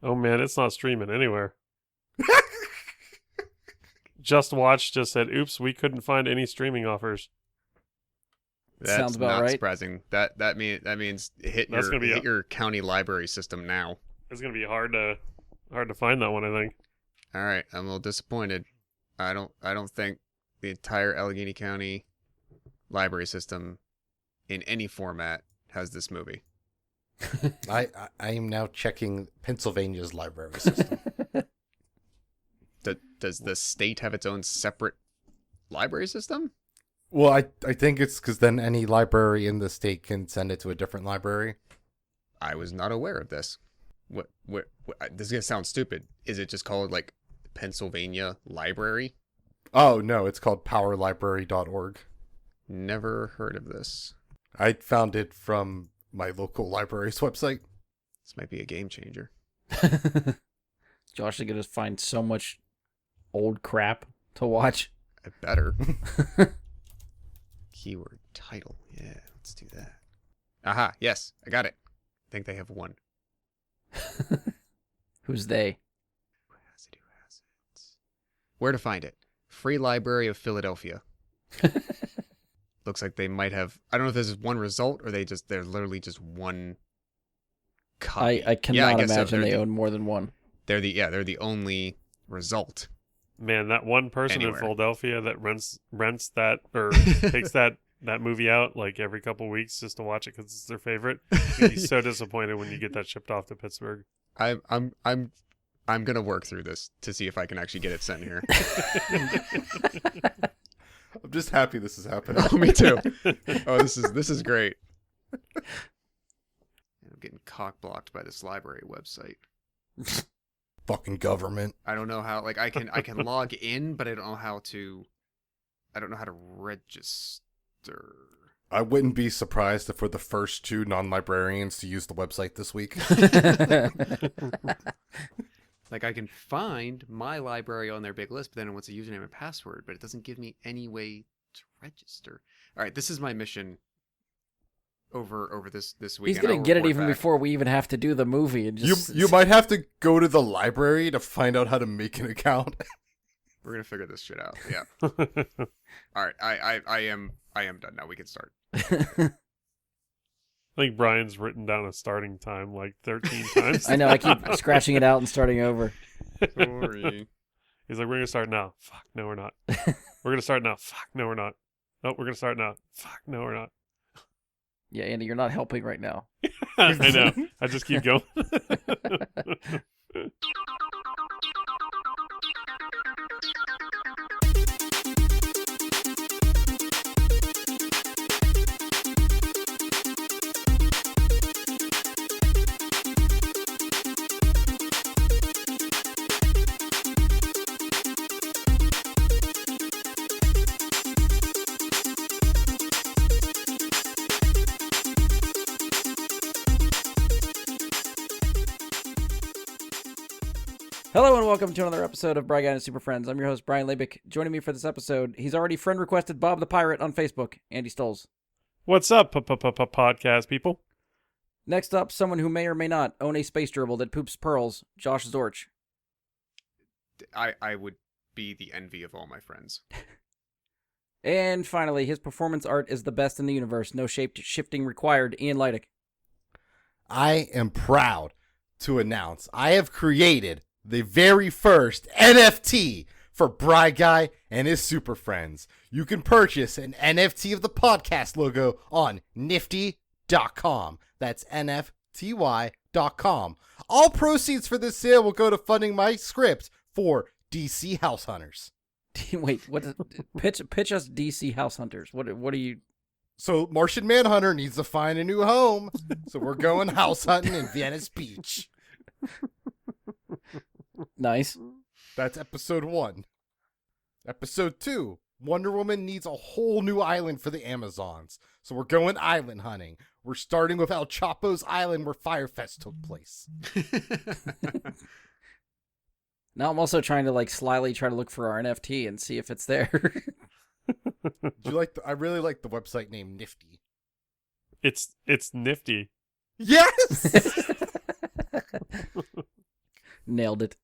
Oh man, it's not streaming anywhere. Just Watch just said, "Oops, we couldn't find any streaming offers." That's Sounds about not right. surprising. That means hit That's gonna be your county library system now. It's gonna be hard to find that one, I think. All right, I'm a little disappointed. I don't think the entire Allegheny County library system in any format has this movie. I am now checking Pennsylvania's library system. Does the state have its own separate library system? Well, I think it's because then any library in the state can send it to a different library. I was not aware of this. What this is gonna sound stupid. Is it just called like Pennsylvania Library? Oh, no, it's called powerlibrary.org. Never heard of this. I found it from my local library's website. This might be a game changer. Josh is going to find so much old crap to watch. I better. Keyword title. Yeah, let's do that. Aha, yes, I got it. I think they have one. Who's they? Who has it? Where to find it? Free Library of Philadelphia. Looks like they might have. I don't know if this is one result or they're literally just one copy. I cannot guess so. imagine they own more than one. They're the only result. Man, that one person Anywhere. in Philadelphia that rents that or takes that movie out like every couple weeks just to watch it because it's their favorite. You'd be so disappointed when you get that shipped off to Pittsburgh. I'm gonna work through this to see if I can actually get it sent here. I'm just happy this is happening. Oh, me too. Oh, this is great. I'm getting cock blocked by this library website. Fucking government. I don't know how. Like I can log in, but I don't know how to register. I wouldn't be surprised if we're the first two non-librarians to use the website this week. Like I can find my library on their big list, but then it wants a username and password, but it doesn't give me any way to register. All right, this is my mission over this week. He's going to get it even before we even have to do the movie. And just... You might have to go to the library to find out how to make an account. We're gonna figure this shit out. Yeah. All right. I am done now. We can start. I think Brian's written down a starting time like 13 times. I know, I keep scratching it out and starting over. Sorry. He's like, we're going to start now. Fuck, no, we're not. We're going to start now. Fuck, no, we're not. Oh, we're going to start now. Fuck, no, we're not. Yeah, Andy, you're not helping right now. I know. I just keep going. Hello and welcome to another episode of Bry Guy and Super Friends. I'm your host, Brian Labick. Joining me for this episode, he's already friend requested Bob the Pirate on Facebook, Andy Stoles. What's up, podcast people? Next up, someone who may or may not own a space gerbil that poops pearls, Josh Zorch. I would be the envy of all my friends. And finally, his performance art is the best in the universe. No shifting required, Ian Leidick. I am proud to announce I have created the very first NFT for Bry Guy and his super friends. You can purchase an NFT of the podcast logo on nifty.com. That's NFTY.com. All proceeds for this sale will go to funding my script for DC House Hunters. Wait, what? Pitch us DC House Hunters. What are you? So Martian Manhunter needs to find a new home. So we're going house hunting in Venice Beach. Nice. That's episode 1. Episode 2, Wonder Woman needs a whole new island for the Amazons. So we're going island hunting. We're starting with El Chapo's island where Firefest took place. Now I'm also trying to slyly try to look for our NFT and see if it's there. I really like the website name Nifty. It's nifty. Yes! Nailed it.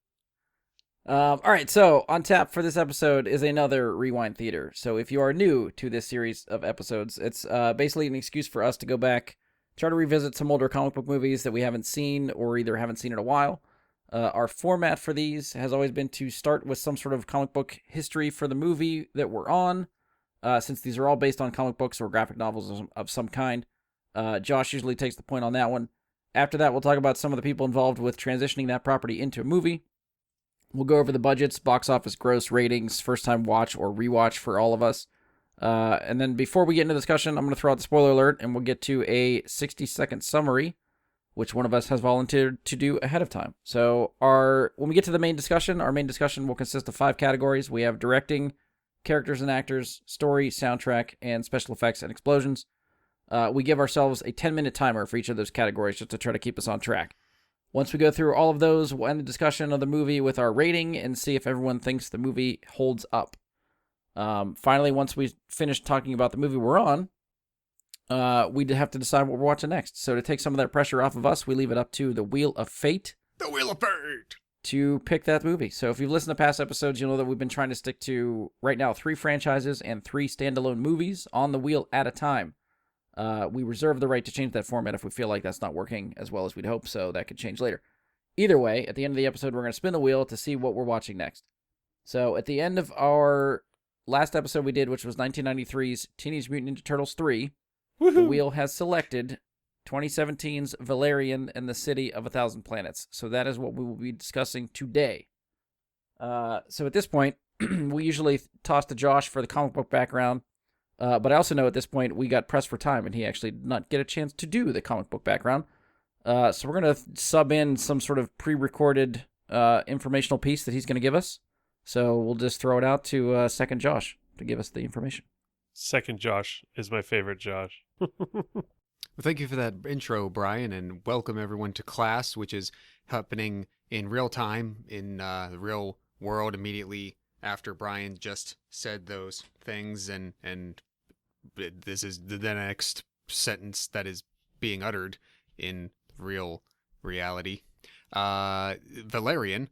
All right, so on tap for this episode is another Rewind Theater. So if you are new to this series of episodes, it's basically an excuse for us to go back, try to revisit some older comic book movies that we haven't seen or either haven't seen in a while. Our format for these has always been to start with some sort of comic book history for the movie that we're on, since these are all based on comic books or graphic novels of some kind. Josh usually takes the point on that one. After that, we'll talk about some of the people involved with transitioning that property into a movie. We'll go over the budgets, box office gross, ratings, first-time watch or rewatch for all of us. And then before we get into discussion, I'm going to throw out the spoiler alert, and we'll get to a 60-second summary, which one of us has volunteered to do ahead of time. So when we get to the main discussion, our main discussion will consist of 5 categories. We have directing, characters and actors, story, soundtrack, and special effects and explosions. We give ourselves a 10-minute timer for each of those categories just to try to keep us on track. Once we go through all of those, we'll end the discussion of the movie with our rating and see if everyone thinks the movie holds up. Finally, once we finish talking about the movie we're on, we'd have to decide what we're watching next. So to take some of that pressure off of us, we leave it up to the Wheel of Fate. The Wheel of Fate! To pick that movie. So if you've listened to past episodes, you'll know that we've been trying to stick to, right now, 3 franchises and 3 standalone movies on the wheel at a time. We reserve the right to change that format if we feel like that's not working as well as we'd hope, so that could change later. Either way, at the end of the episode, we're going to spin the wheel to see what we're watching next. So at the end of our last episode we did, which was 1993's Teenage Mutant Ninja Turtles 3, the wheel has selected 2017's Valerian and the City of 1,000 Planets. So that is what we will be discussing today. So at this point, we usually toss to Josh for the comic book background. But I also know at this point we got pressed for time, and he actually did not get a chance to do the comic book background. So we're going to sub in some sort of pre-recorded informational piece that he's going to give us. So we'll just throw it out to second Josh to give us the information. Second Josh is my favorite Josh. Well, thank you for that intro, Brian, and welcome everyone to class, which is happening in real time in the real world immediately after Brian just said those things, and this is the next sentence that is being uttered in real reality. Valerian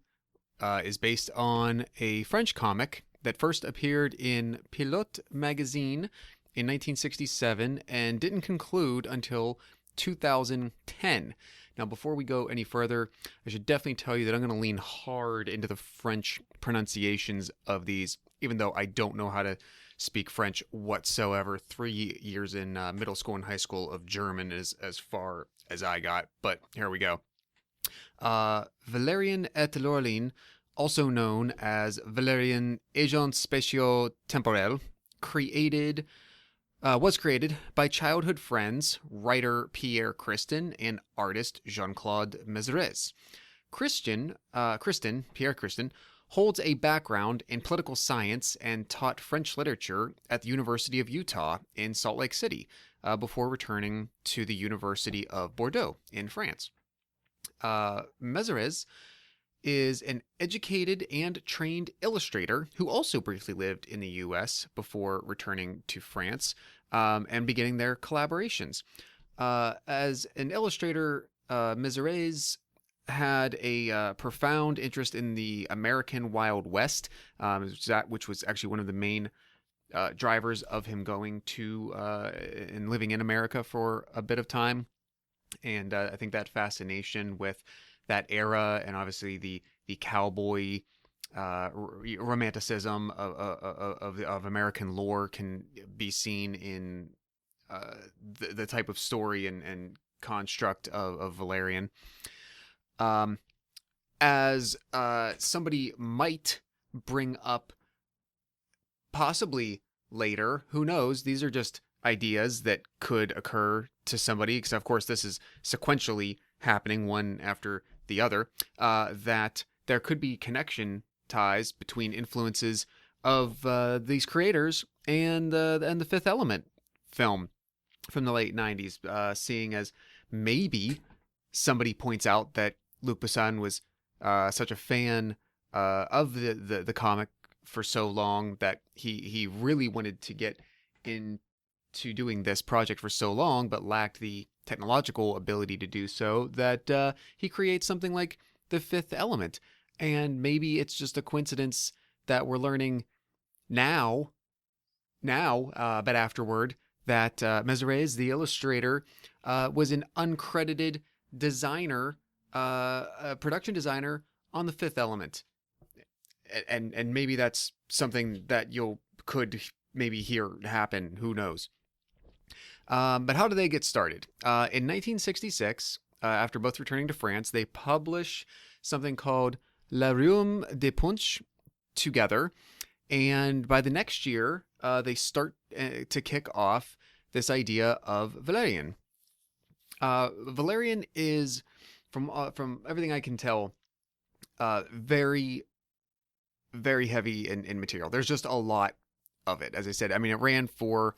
is based on a French comic that first appeared in Pilote magazine in 1967 and didn't conclude until 2010. Now, before we go any further, I should definitely tell you that I'm going to lean hard into the French pronunciations of these, even though I don't know how to speak French whatsoever. 3 years in middle school and high school of German is as far as I got, but here we go. Valerian et Laureline, also known as Valerian Agent Spéciaux Temporel, was created by childhood friends, writer Pierre Christin and artist Jean-Claude Mézarez. Pierre Christin, holds a background in political science and taught French literature at the University of Utah in Salt Lake City before returning to the University of Bordeaux in France. Mézarez is an educated and trained illustrator who also briefly lived in the U.S. before returning to France and beginning their collaborations. As an illustrator, Mézarez had a profound interest in the American Wild West, which was actually one of the main drivers of him going to and living in America for a bit of time. And I think that fascination with that era, and obviously the cowboy romanticism of American lore, can be seen in the type of story and construct of Valerian. As somebody might bring up possibly later, who knows, these are just ideas that could occur to somebody, because of course this is sequentially happening one after the other, that there could be connection ties between influences of these creators and the Fifth Element film from the late 90s, seeing as maybe somebody points out that Luc Besson was such a fan of the comic for so long that he really wanted to get into doing this project for so long, but lacked the technological ability to do so, that he creates something like the fifth element. And maybe it's just a coincidence that we're learning now, but afterward, that Meserez, the illustrator, was an uncredited designer, a production designer on the Fifth Element, and maybe that's something that could maybe hear happen. Who knows? But how do they get started? In 1966, after both returning to France, they publish something called La Rhume des Punch together. And by the next year, they start to kick off this idea of Valerian. Valerian is, from everything I can tell, very, very heavy in material. There's just a lot of it. As I said, I mean, it ran for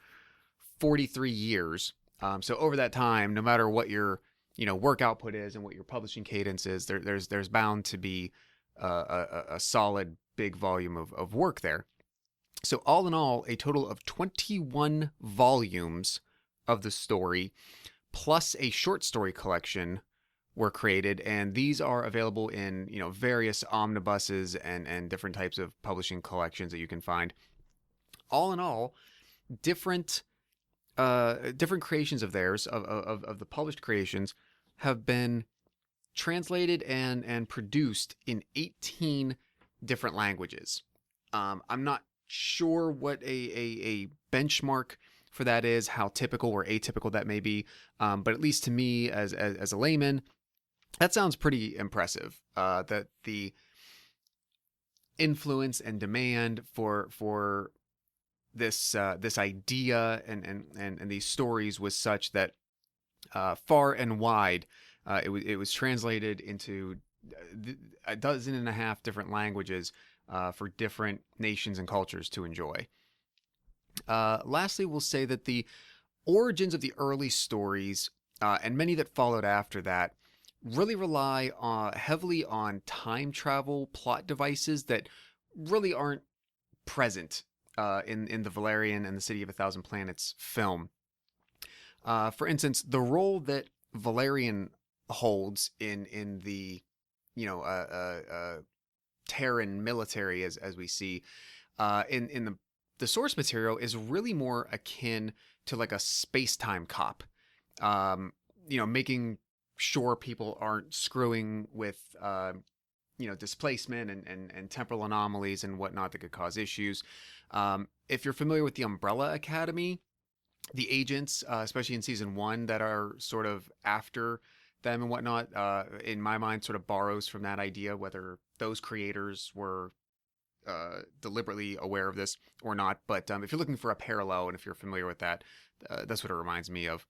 43 years. So over that time, no matter what your work output is and what your publishing cadence is, there's bound to be a solid big volume of work there. So all in all, a total of 21 volumes of the story, plus a short story collection, were created, and these are available in various omnibuses and different types of publishing collections that you can find. All in all, different creations of theirs, of the published creations, have been translated and produced in 18 different languages. I'm not sure what a benchmark for that is, how typical or atypical that may be, but at least to me as a layman, that sounds pretty impressive. That the influence and demand for this idea and these stories was such that far and wide, it was translated into a dozen and a half different languages for different nations and cultures to enjoy. Lastly, we'll say that the origins of the early stories and many that followed after that really rely heavily on time travel plot devices that really aren't present in the Valerian and the City of a Thousand Planets film. For instance, the role that Valerian holds in the Terran military, as we see in the source material, is really more akin to like a space-time cop, making sure people aren't screwing with displacement and temporal anomalies and whatnot that could cause issues. If you're familiar with the Umbrella Academy, the agents, especially in season 1, that are sort of after them and whatnot, in my mind, sort of borrows from that idea, whether those creators were deliberately aware of this or not. But if you're looking for a parallel, and if you're familiar with that, that's what it reminds me of.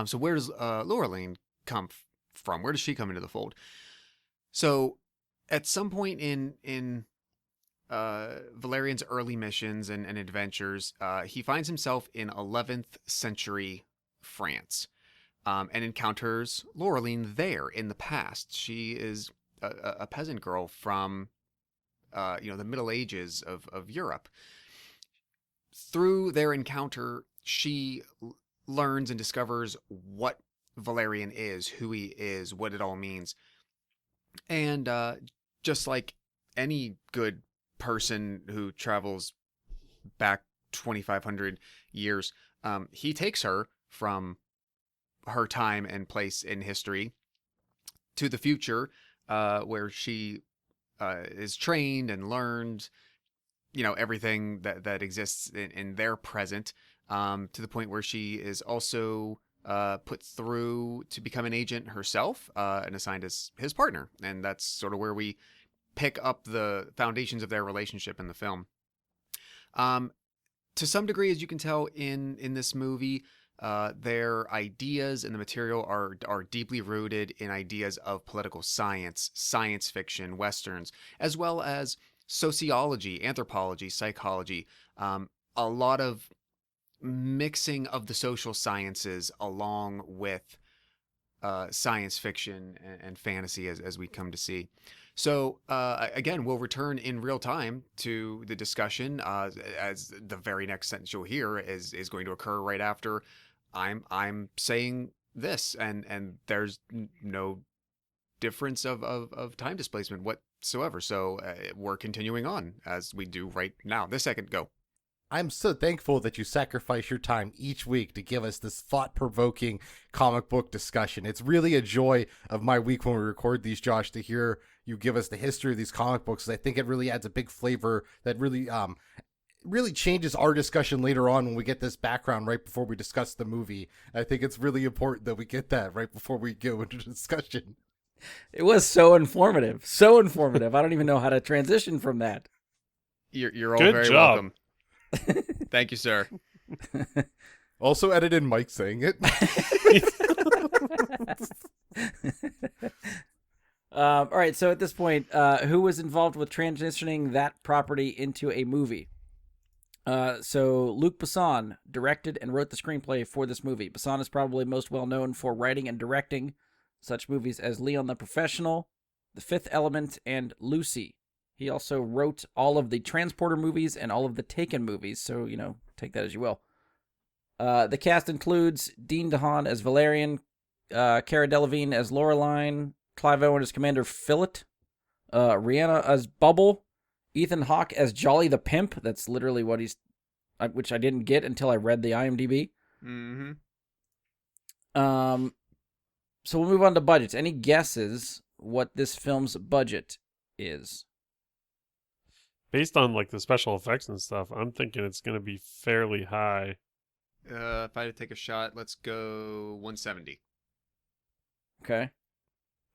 So where does Laureline come from? Where does she come into the fold? So at some point in Valerian's early missions and adventures, he finds himself in 11th century France, and encounters Laureline there in the past. She is a peasant girl from the Middle Ages of Europe. Through their encounter, she learns and discovers what Valerian is, who he is, what it all means. And just like any good person who travels back 2,500 years, he takes her from her time and place in history to the future, where she is trained and learned, everything that exists in their present, to the point where she is also put through to become an agent herself, and assigned as his partner. And that's sort of where we pick up the foundations of their relationship in the film. To some degree, as you can tell in this movie, their ideas and the material are deeply rooted in ideas of political science, science fiction, westerns, as well as sociology, anthropology, psychology, a lot of mixing of the social sciences along with science fiction and fantasy, as we come to see. So again, we'll return in real time to the discussion, as the very next sentence you'll hear is going to occur right after I'm saying this, and there's no difference of time displacement whatsoever. So we're continuing on as we do right now. This second, go. I'm so thankful that you sacrifice your time each week to give us this thought-provoking comic book discussion. It's really a joy of my week when we record these, Josh, to hear you give us the history of these comic books. I think it really adds a big flavor that really changes our discussion later on when we get this background right before we discuss the movie. I think it's really important that we get that right before we go into discussion. It was so informative. So informative. I don't even know how to transition from that. You're all Good very job. welcome. Thank you, sir. Also edited Mike saying it. All right, so at this point, who was involved with transitioning that property into a movie? So Luc Besson directed and wrote the screenplay for this movie. Besson is probably most well known for writing and directing such movies as Leon the Professional, The Fifth Element, and Lucy. He also wrote all of the Transporter movies and all of the Taken movies, so, take that as you will. The cast includes Dean DeHaan as Valerian, Cara Delevingne as Laureline, Clive Owen as Commander Phillitt, Rihanna as Bubble, Ethan Hawke as Jolly the Pimp. That's literally what which I didn't get until I read the IMDb. Mm-hmm. So we'll move on to budgets. Any guesses what this film's budget is? Based on like the special effects and stuff, I'm thinking it's going to be fairly high. If I had to take a shot, let's go 170. Okay.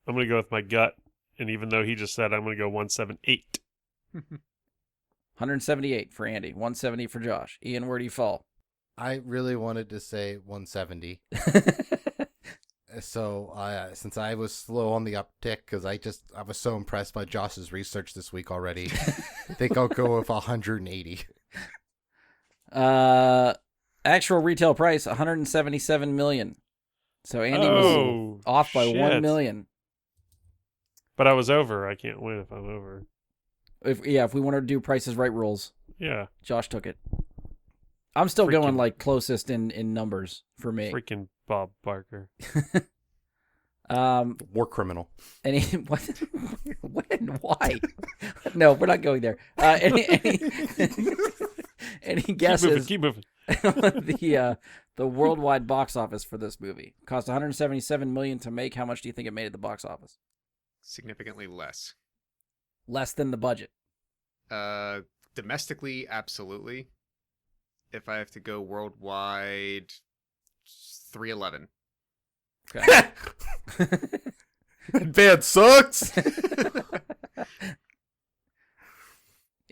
I'm going to go with my gut, and even though he just said I'm going to go 178. 178 for Andy, 170 for Josh. Ian, where do you fall? I really wanted to say 170. So since I was slow on the uptick, because I was so impressed by Josh's research this week already, I think I'll go with 180. Actual retail price, $177 million. So Andy was off by shit. $1 million. But I was over. I can't win if I'm over. If we want to do Price is Right rules, Yeah. Josh took it. I'm still going Freaking- like closest in numbers for me. Freaking Bob Barker. War criminal. Any what? When? Why? No, we're not going there. Any guesses? Keep moving. The worldwide box office for this movie cost $177 million to make. How much do you think it made at the box office? Significantly less. Less than the budget. Domestically, absolutely. If I have to go worldwide, 311. Okay. That band sucks.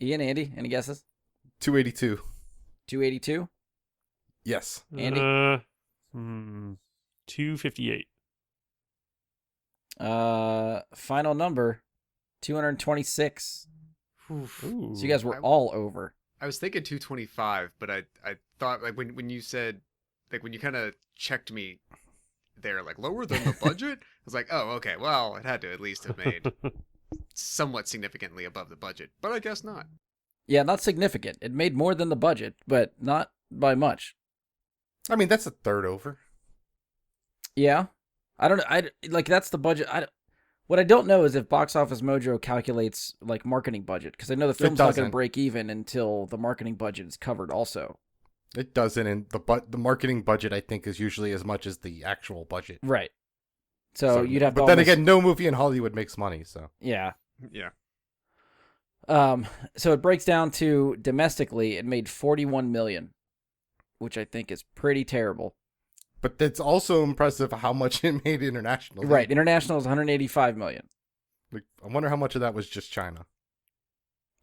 Ian, Andy, any guesses? 282. 282. Yes. Andy? 258. Final number, 226. Ooh. So you guys were all over. I was thinking 225, but I thought like when you said like when you kind of checked me there like lower than the budget, I was like, oh okay, well it had to at least have made somewhat significantly above the budget, but I guess not. Yeah, not significant. It made more than the budget, but not by much. I mean, that's a third over. Yeah, I don't know. That's the budget. What I don't know is if Box Office Mojo calculates like marketing budget, because I know the film's not going to doesn't. break even until the marketing budget is covered. Also, It doesn't, and the marketing budget I think is usually as much as the actual budget. right. So you'd have to. But then almost- again, no movie in Hollywood makes money, so. yeah. Yeah. So it breaks down to domestically, it made 41 million, which I think is pretty terrible. But it's also impressive how much it made internationally. Right. International is 185 million. Like, I wonder how much of that was just China.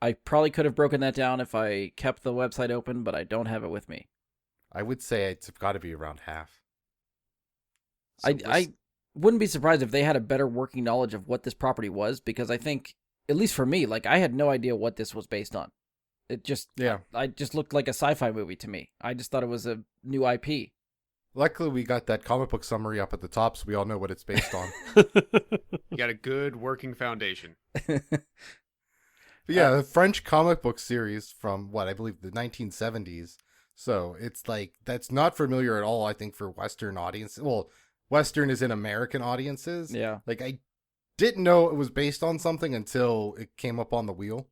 I probably could have broken that down if I kept the website open, but I don't have it with me. I would say it's got to be around half. So I wouldn't be surprised if they had a better working knowledge of what this property was, because I think, at least for me, like I had no idea what this was based on. It just, Yeah. I just looked like a sci-fi movie to me. I just thought it was a new IP. Luckily, we got that comic book summary up at the top, so we all know what it's based on. you got a good working foundation. But yeah, the French comic book series from what I believe the 1970s. So it's like that's not familiar at all. I think for Western audiences. Well, Western is in American audiences. Yeah. Like I didn't know it was based on something until it came up on the wheel.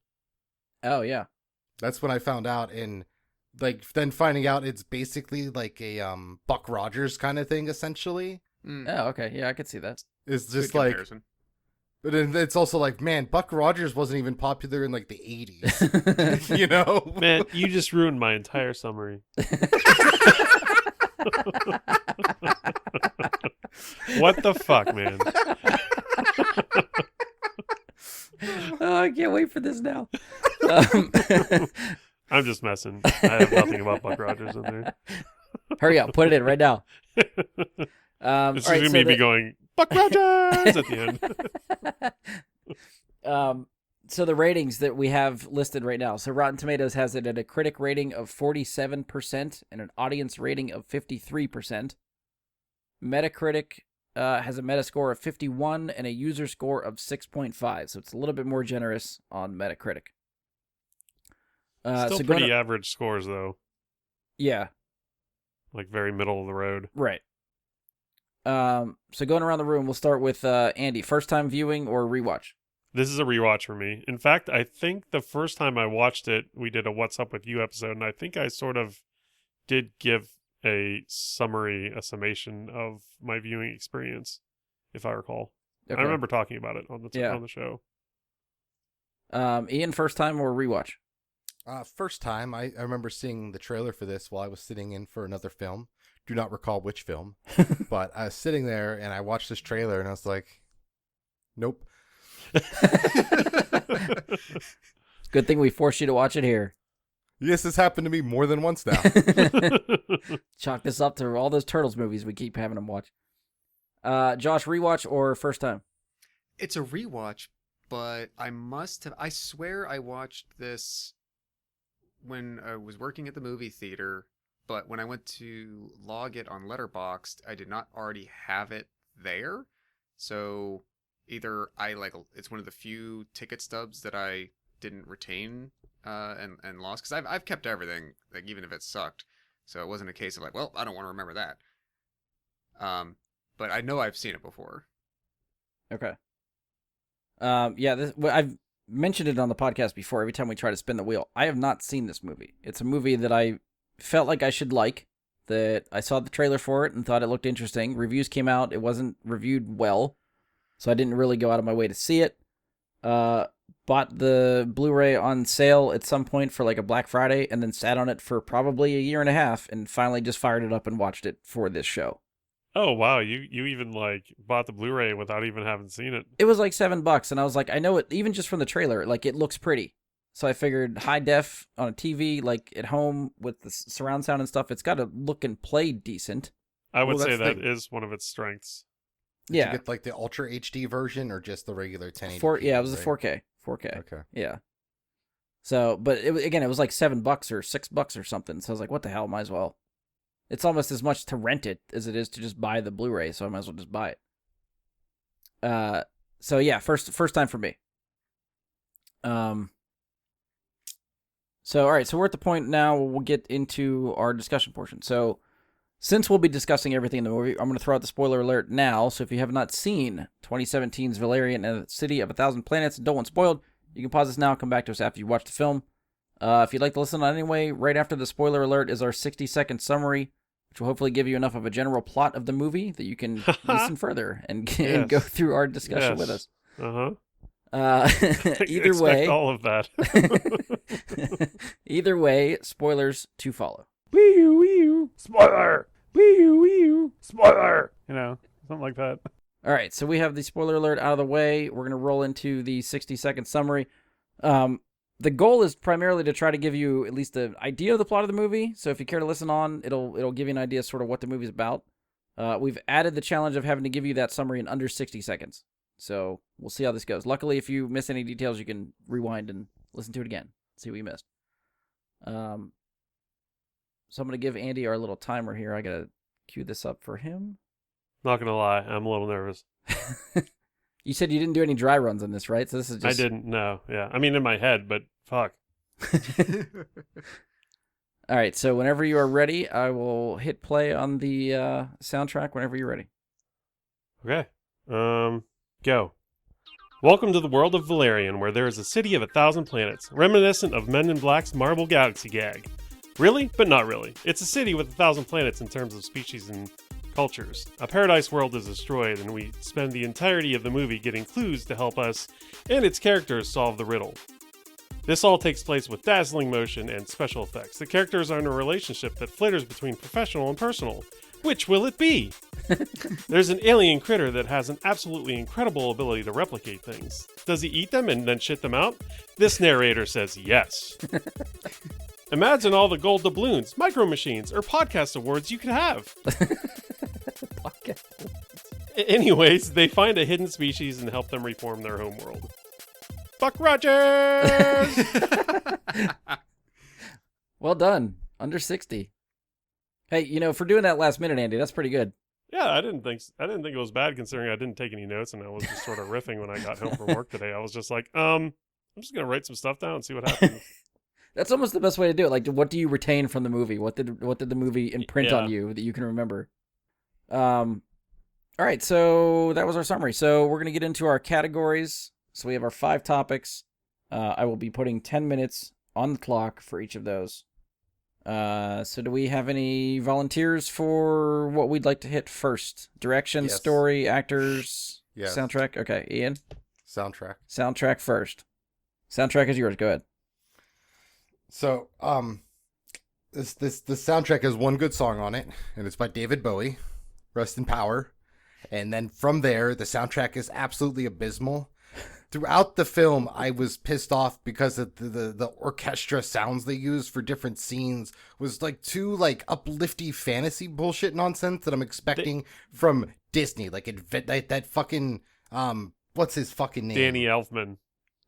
Oh yeah. That's when I found out, and like then finding out it's basically like a Buck Rogers kind of thing, essentially. Oh, okay. Yeah, I could see that. It's Good just like, comparison. but then it's also like, man, Buck Rogers wasn't even popular in like the 80s, you know? Man, you just ruined my entire summary. What the fuck, man? Oh, I can't wait for this now. I'm just messing. I have nothing about Buck Rogers in there. Hurry up, put it in right now. This All is right, gonna so be the- me going Buck Rogers at the end. So the ratings that we have listed right now. So Rotten Tomatoes has it at a critic rating of 47% and an audience rating of 53%. Metacritic has a Metascore of 51 and a user score of 6.5. So it's a little bit more generous on Metacritic. Still so pretty going to- average scores though. Yeah, Like very middle of the road. right. So going around the room, we'll start with Andy. First time viewing or rewatch? This is a rewatch for me. In fact, I think the first time I watched it, we did a What's Up With You episode, and I think I sort of did give a summation of my viewing experience, if I recall. Okay. I remember talking about it on the show. Ian, first time or rewatch? First time, I remember seeing the trailer for this while I was sitting in for another film. Do not recall which film, but I was sitting there and I watched this trailer and I was like, nope. Good thing we forced you to watch it here. Yes, this happened to me more than once now. Chalk this up to all those Turtles movies we keep having them watch. Josh, rewatch or first time? It's a rewatch, but I swear I watched this when I was working at the movie theater, but when I went to log it on Letterboxd, I did not already have it there. So either it's one of the few ticket stubs that I didn't retain and lost, because I've kept everything, like even if it sucked. So it wasn't a case of like, well, I don't want to remember that. But I know I've seen it before. Okay. I've mentioned it on the podcast before. Every time we try to spin the wheel, I have not seen this movie. It's a movie that I felt like I should like. That I saw the trailer for it and thought it looked interesting. Reviews came out. It wasn't reviewed well, so I didn't really go out of my way to see it. Bought the Blu-ray on sale at some point for like a Black Friday, and then sat on it for probably a year and a half, and finally just fired it up and watched it for this show. Oh wow, you even like bought the Blu-ray without even having seen it. It was like $7, and I was like, I know it, even just from the trailer, like it looks pretty. So I figured high def on a TV, like at home with the surround sound and stuff, it's got to look and play decent. I would Well, say that's that the- is one of its strengths. Did Yeah. you get like the Ultra HD version or just the regular 1080p? Yeah, it was a right? 4K. 4K. Okay. Yeah. So, but it was like $7 or $6 or something. So I was like, what the hell? Might as well. It's almost as much to rent it as it is to just buy the Blu-ray. So I might as well just buy it. So yeah, first time for me. So all right, so we're at the point now where we'll get into our discussion portion. So since we'll be discussing everything in the movie, I'm going to throw out the spoiler alert now. So if you have not seen 2017's Valerian and the City of a Thousand Planets and don't want spoiled, you can pause this now and come back to us after you watch the film. If you'd like to listen on anyway, right after the spoiler alert is our 60-second summary, which will hopefully give you enough of a general plot of the movie that you can listen further and Yes. go through our discussion Yes. with us. Uh-huh. Either Expect way, all of that. either way, spoilers to follow. Spoiler. Spoiler. You know, something like that. All right, so we have the spoiler alert out of the way. We're going to roll into the 60-second summary. The goal is primarily to try to give you at least an idea of the plot of the movie. So if you care to listen on, it'll give you an idea sort of what the movie's about. We've added the challenge of having to give you that summary in under 60 seconds. So we'll see how this goes. Luckily, if you miss any details, you can rewind and listen to it again. See what you missed. So I'm going to give Andy our little timer here. I got to cue this up for him. Not gonna lie, I'm a little nervous. You said you didn't do any dry runs on this, right? So this is just... I didn't know. Yeah, I mean in my head, but fuck. All right, so whenever you are ready, I will hit play on the soundtrack whenever you're ready. Okay. Go. Welcome to the world of Valerian, where there is a city of 1,000 planets, reminiscent of Men in Black's Marvel Galaxy gag. Really, but not really. It's a city with 1,000 planets in terms of species and cultures. A paradise world is destroyed, and we spend the entirety of the movie getting clues to help us and its characters solve the riddle. This all takes place with dazzling motion and special effects. The characters are in a relationship that flitters between professional and personal. Which will it be? There's an alien critter that has an absolutely incredible ability to replicate things. Does he eat them and then shit them out? This narrator says yes. Imagine all the gold doubloons, micro machines, or podcast awards you could have. Podcast. Anyways, they find a hidden species and help them reform their homeworld. Buck Rogers! Well done. Under 60. Hey, for doing that last minute, Andy, that's pretty good. Yeah, I didn't think it was bad considering I didn't take any notes and I was just sort of riffing when I got home from work today. I was just like, I'm just gonna write some stuff down and see what happens. That's almost the best way to do it. Like, what do you retain from the movie? What did the movie imprint on you that you can remember? All right, so that was our summary. So we're gonna get into our categories. So we have our 5 topics. I will be putting 10 minutes on the clock for each of those. So do we have any volunteers for what we'd like to hit first? Direction, Yes. story, actors, Yes. soundtrack? Okay, Ian? Soundtrack. Soundtrack first. Soundtrack is yours. Go ahead. So, this soundtrack has one good song on it, and it's by David Bowie, Rest in Power. And then from there, the soundtrack is absolutely abysmal. Throughout the film, I was pissed off because of the orchestra sounds they used for different scenes was like too uplifty fantasy bullshit nonsense that I'm expecting from Disney. Like that fucking what's his fucking name? Danny Elfman.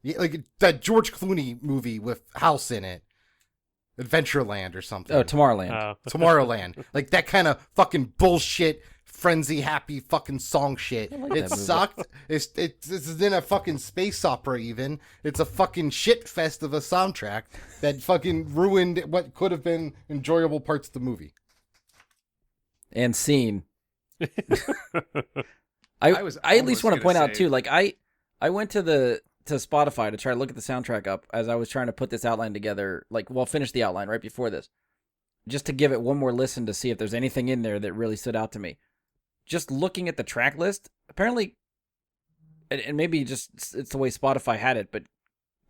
Yeah, like that George Clooney movie with House in it. Adventureland or something. Oh, Tomorrowland. Tomorrowland. Like that kind of fucking bullshit, frenzy happy fucking song shit. I like It that movie. sucked. It's in a fucking space opera even. It's a fucking shit fest of a soundtrack that fucking ruined what could have been enjoyable parts of the movie. And scene. I was I at almost least want to gonna point out say- too, like I went to Spotify to try to look at the soundtrack up as I was trying to put this outline together, finish the outline right before this, just to give it one more listen to see if there's anything in there that really stood out to me. Just looking at the track list, apparently, and maybe just it's the way Spotify had it, but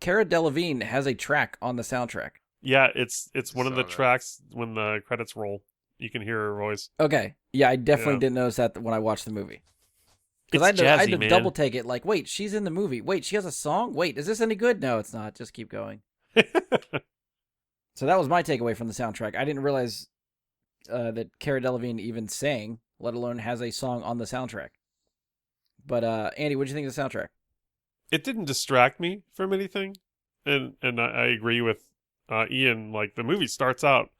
Cara Delevingne has a track on the soundtrack. Yeah, it's one of the Saw that. tracks when the credits roll. You can hear her voice. Okay, yeah, I definitely Yeah. didn't notice that when I watched the movie. It's Because I had jazzy, to man. double take it, like, wait, she's in the movie. Wait, she has a song? Wait, is this any good? No, it's not. Just keep going. So that was my takeaway from the soundtrack. I didn't realize that Cara Delevingne even sang, let alone has a song on the soundtrack. But Andy, what do you think of the soundtrack? It didn't distract me from anything, and I agree with Ian. Like the movie starts out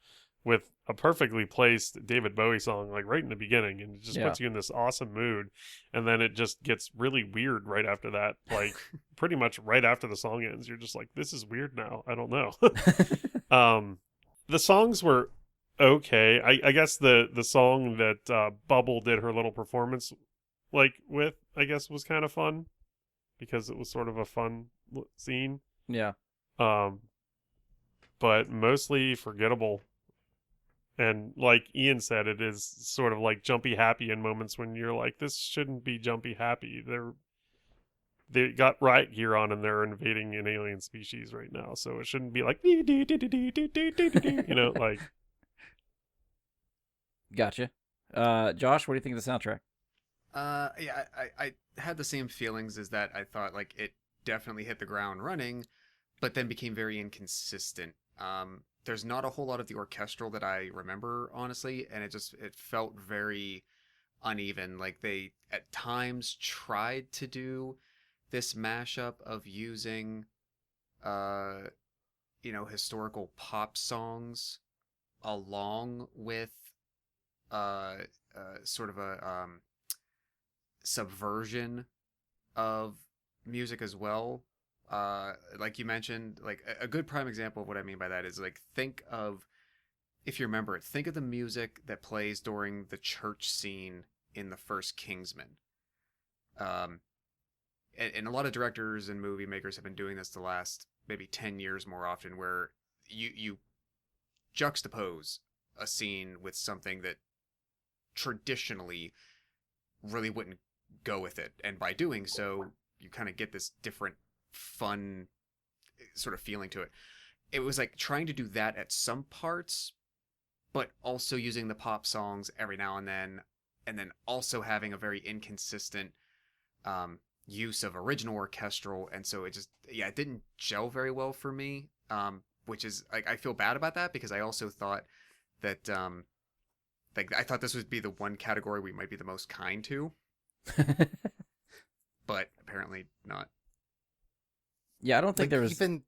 with a perfectly placed David Bowie song, like right in the beginning, and it just puts you in this awesome mood, and then it just gets really weird right after that. Like pretty much right after the song ends, you're just like, this is weird now. I don't know. The songs were okay. I guess the song that Bubble did her little performance with, I guess, was kind of fun because it was sort of a fun scene. Yeah. But mostly forgettable. And like Ian said, it is sort of like jumpy happy in moments when you're like, this shouldn't be jumpy happy. They got riot gear on and they're invading an alien species right now, so it shouldn't be like like. Gotcha. Josh, what do you think of the soundtrack? Yeah, I had the same feelings as that. I thought like it definitely hit the ground running, but then became very inconsistent. There's not a whole lot of the orchestral that I remember, honestly, and it felt very uneven. Like they at times tried to do this mashup of using historical pop songs along with sort of a subversion of music as well. Like you mentioned, like a good prime example of what I mean by that is like if you remember it, think of the music that plays during the church scene in the first Kingsman. and a lot of directors and movie makers have been doing this the last maybe 10 years more often, where you juxtapose a scene with something that traditionally really wouldn't go with it, and by doing so you kind of get this different fun sort of feeling to it. It was like trying to do that at some parts, but also using the pop songs every now and then also having a very inconsistent use of original orchestral, and so it didn't gel very well for me. Which is like, I feel bad about that, because I also thought that like I thought this would be the one category we might be the most kind to, but apparently not. Yeah, I don't think Like, there was. even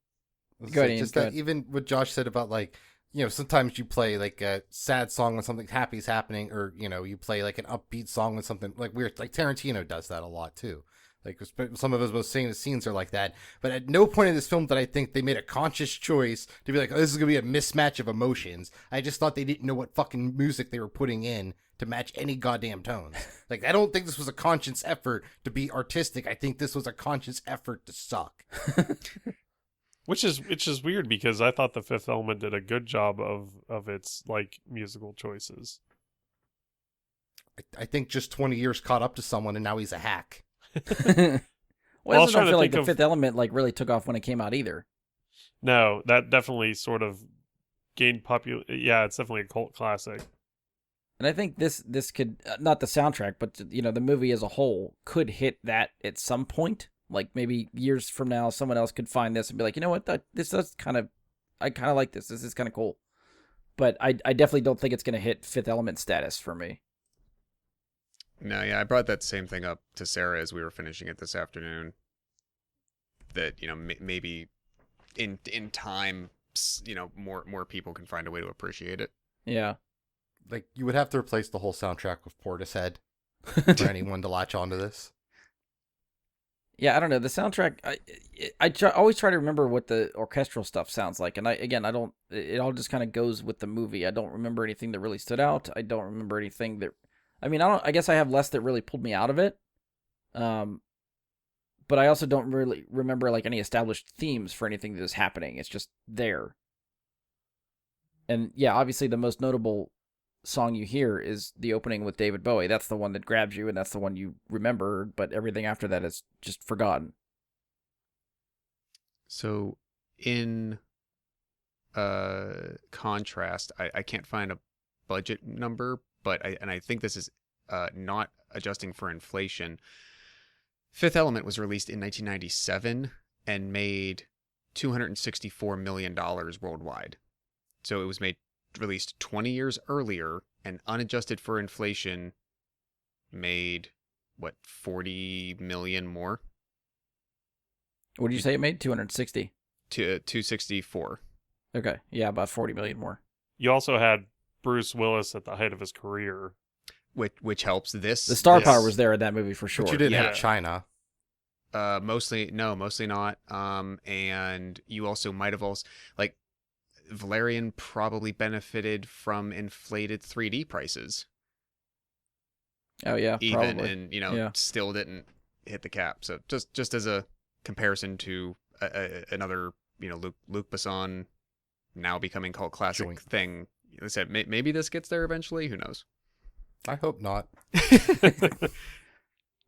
Go ahead, Ian, just go that, ahead. even what Josh said about, like, sometimes you play like a sad song when something happy's happening, or you play like an upbeat song when something like weird. Like Tarantino does that a lot too. Like some of his most famous scenes are like that. But at no point in this film did I think they made a conscious choice to be like, oh, this is gonna be a mismatch of emotions. I just thought they didn't know what fucking music they were putting in to match any goddamn tones. Like, I don't think this was a conscious effort to be artistic. I think this was a conscious effort to suck. Which is weird, because I thought The Fifth Element did a good job of its like musical choices. I think just 20 years caught up to someone, and now he's a hack. Well, I I was also trying don't to feel like think The of- Fifth Element like really took off when it came out either. No, that definitely sort of gained popular. Yeah, it's definitely a cult classic. And I think this could not the soundtrack, but the movie as a whole could hit that at some point. Like maybe years from now, someone else could find this and be like, you know what, this does I kind of like this. This is kind of cool. But I definitely don't think it's going to hit Fifth Element status for me. No, yeah, I brought that same thing up to Sarah as we were finishing it this afternoon. That maybe in time, more people can find a way to appreciate it. Yeah. Like, you would have to replace the whole soundtrack with Portishead for anyone to latch onto this. Yeah, I don't know. The soundtrack, always try to remember what the orchestral stuff sounds like. And I don't, it all just kind of goes with the movie. I don't remember anything that really stood out. I don't remember anything that, I guess I have less that really pulled me out of it. But I also don't really remember like any established themes for anything that is happening. It's just there. And yeah, obviously the most notable song you hear is the opening with David Bowie. That's the one that grabs you, and that's the one you remember, but everything after that is just forgotten. So, in contrast, I can't find a budget number, but I think this is not adjusting for inflation. Fifth Element was released in 1997 and made $264 million worldwide. So it was released 20 years earlier, and unadjusted for inflation made, 40 million more? What did you say it made? 260. 264. Okay. Yeah, about 40 million more. You also had Bruce Willis at the height of his career. Which helps this. The star Yes. power was there in that movie for sure. But you didn't Yeah. have China. Mostly not. And you also might have also, like, Valerian probably benefited from inflated 3D prices, Oh yeah, even, probably. and Yeah. still didn't hit the cap. So just as a comparison to another, Luc Besson now becoming cult classic Joint. thing. Like I said, maybe this gets there eventually. Who knows? I hope not.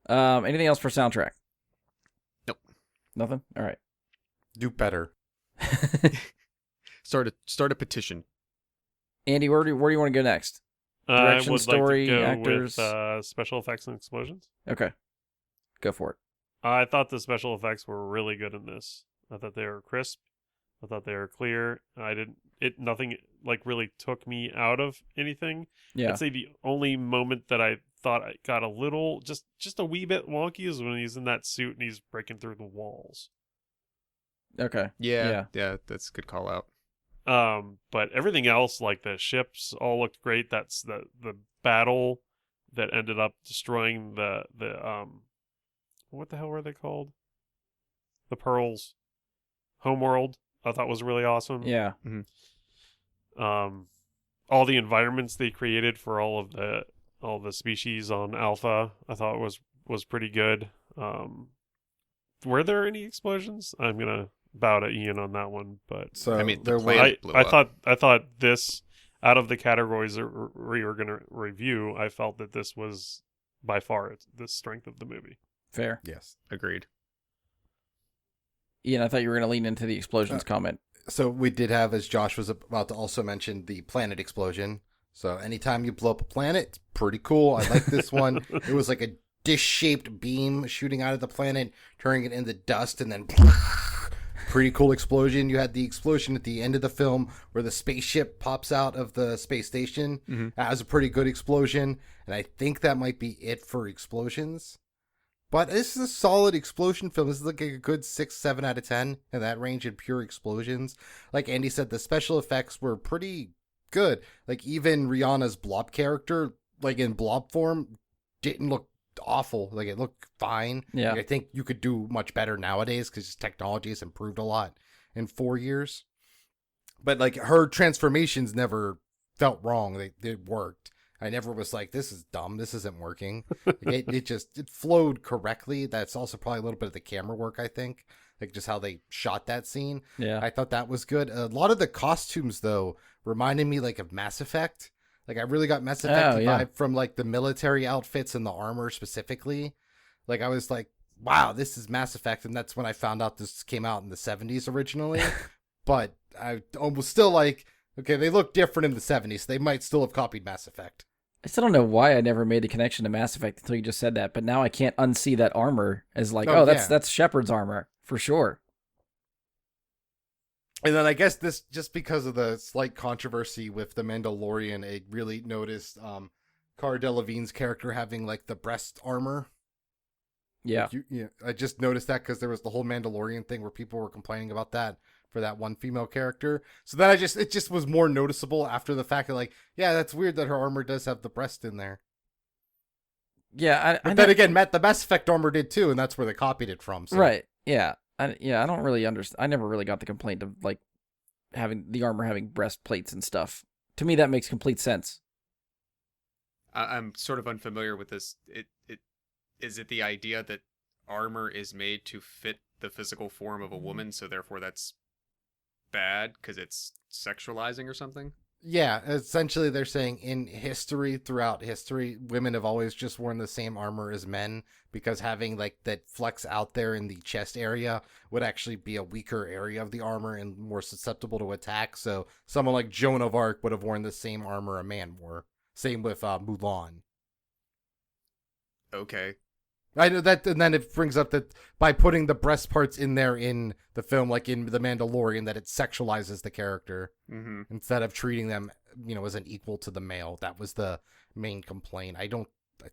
Anything else for soundtrack? Nope. Nothing? All right. Do better. Start a petition. Andy, where do you want to go next? Direction, I would story, like to go actors. with special effects and explosions. Okay. Go for it. I thought the special effects were really good in this. I thought they were crisp. I thought they were clear. Nothing like really took me out of anything. Yeah. I'd say the only moment that I thought I got a little, just a wee bit wonky, is when he's in that suit and he's breaking through the walls. Okay. Yeah, that's a good call out. But everything else, like the ships, all looked great. That's the battle that ended up destroying the what the hell were they called? The Pearls homeworld. I thought was really awesome. Yeah. All the environments they created for all the species on Alpha, I thought was pretty good. were there any explosions? I'm gonna bow to Ian on that one, but So I mean, the there were planet blew I up. thought this, out of the categories that we were gonna review, I felt that this was by far the strength of the movie. Fair. yes. Agreed. Ian, I thought you were going to lean into the explosions comment. So we did have, as Josh was about to also mention, the planet explosion. So anytime you blow up a planet, it's pretty cool. I like this one. It was like a dish-shaped beam shooting out of the planet, turning it into dust, and then pretty cool explosion. You had the explosion at the end of the film where the spaceship pops out of the space station. Mm-hmm. That was a pretty good explosion, and I think that might be it for explosions. But this is a solid explosion film. This is like a good 6, 7 out of 10 in that range in pure explosions. Like Andy said, the special effects were pretty good. Like even Rihanna's blob character, like in blob form, didn't look awful. Like it looked fine. Yeah. Like, I think you could do much better nowadays because technology has improved a lot in 4 years. But like her transformations never felt wrong. They worked. I never was like, this is dumb. This isn't working. Like, it flowed correctly. That's also probably a little bit of the camera work, I think. Like just how they shot that scene. Yeah. I thought that was good. A lot of the costumes though reminded me like of Mass Effect. Like I really got Mass Effect vibe from like the military outfits and the armor specifically. Like I was like, wow, this is Mass Effect, and that's when I found out this came out in the 70s originally. But I was still like, okay, they look different in the 70s. They might still have copied Mass Effect. I still don't know why I never made the connection to Mass Effect until you just said that, but now I can't unsee that armor as like, that's Shepard's armor for sure. And then I guess this, just because of the slight controversy with The Mandalorian, I really noticed Cara Delevingne's character having like the breast armor. Yeah. I just noticed that because there was the whole Mandalorian thing where people were complaining about that for that one female character. So then it just was more noticeable after the fact that like, yeah, that's weird that her armor does have the breast in there. Yeah. But then again, the Mass Effect armor did too, and that's where they copied it from. So. Right. Yeah. I don't really understand. I never really got the complaint of like having the armor having breastplates and stuff. To me, that makes complete sense. I'm sort of unfamiliar with this. Is it the idea that armor is made to fit the physical form of a woman, so therefore that's bad because it's sexualizing or something? Yeah, essentially they're saying throughout history, women have always just worn the same armor as men because having like that flex out there in the chest area would actually be a weaker area of the armor and more susceptible to attack. So someone like Joan of Arc would have worn the same armor a man wore. Same with Mulan. Okay. I know that, and then it brings up that by putting the breast parts in there in the film, like in The Mandalorian, that it sexualizes the character instead of treating them, as an equal to the male. That was the main complaint. I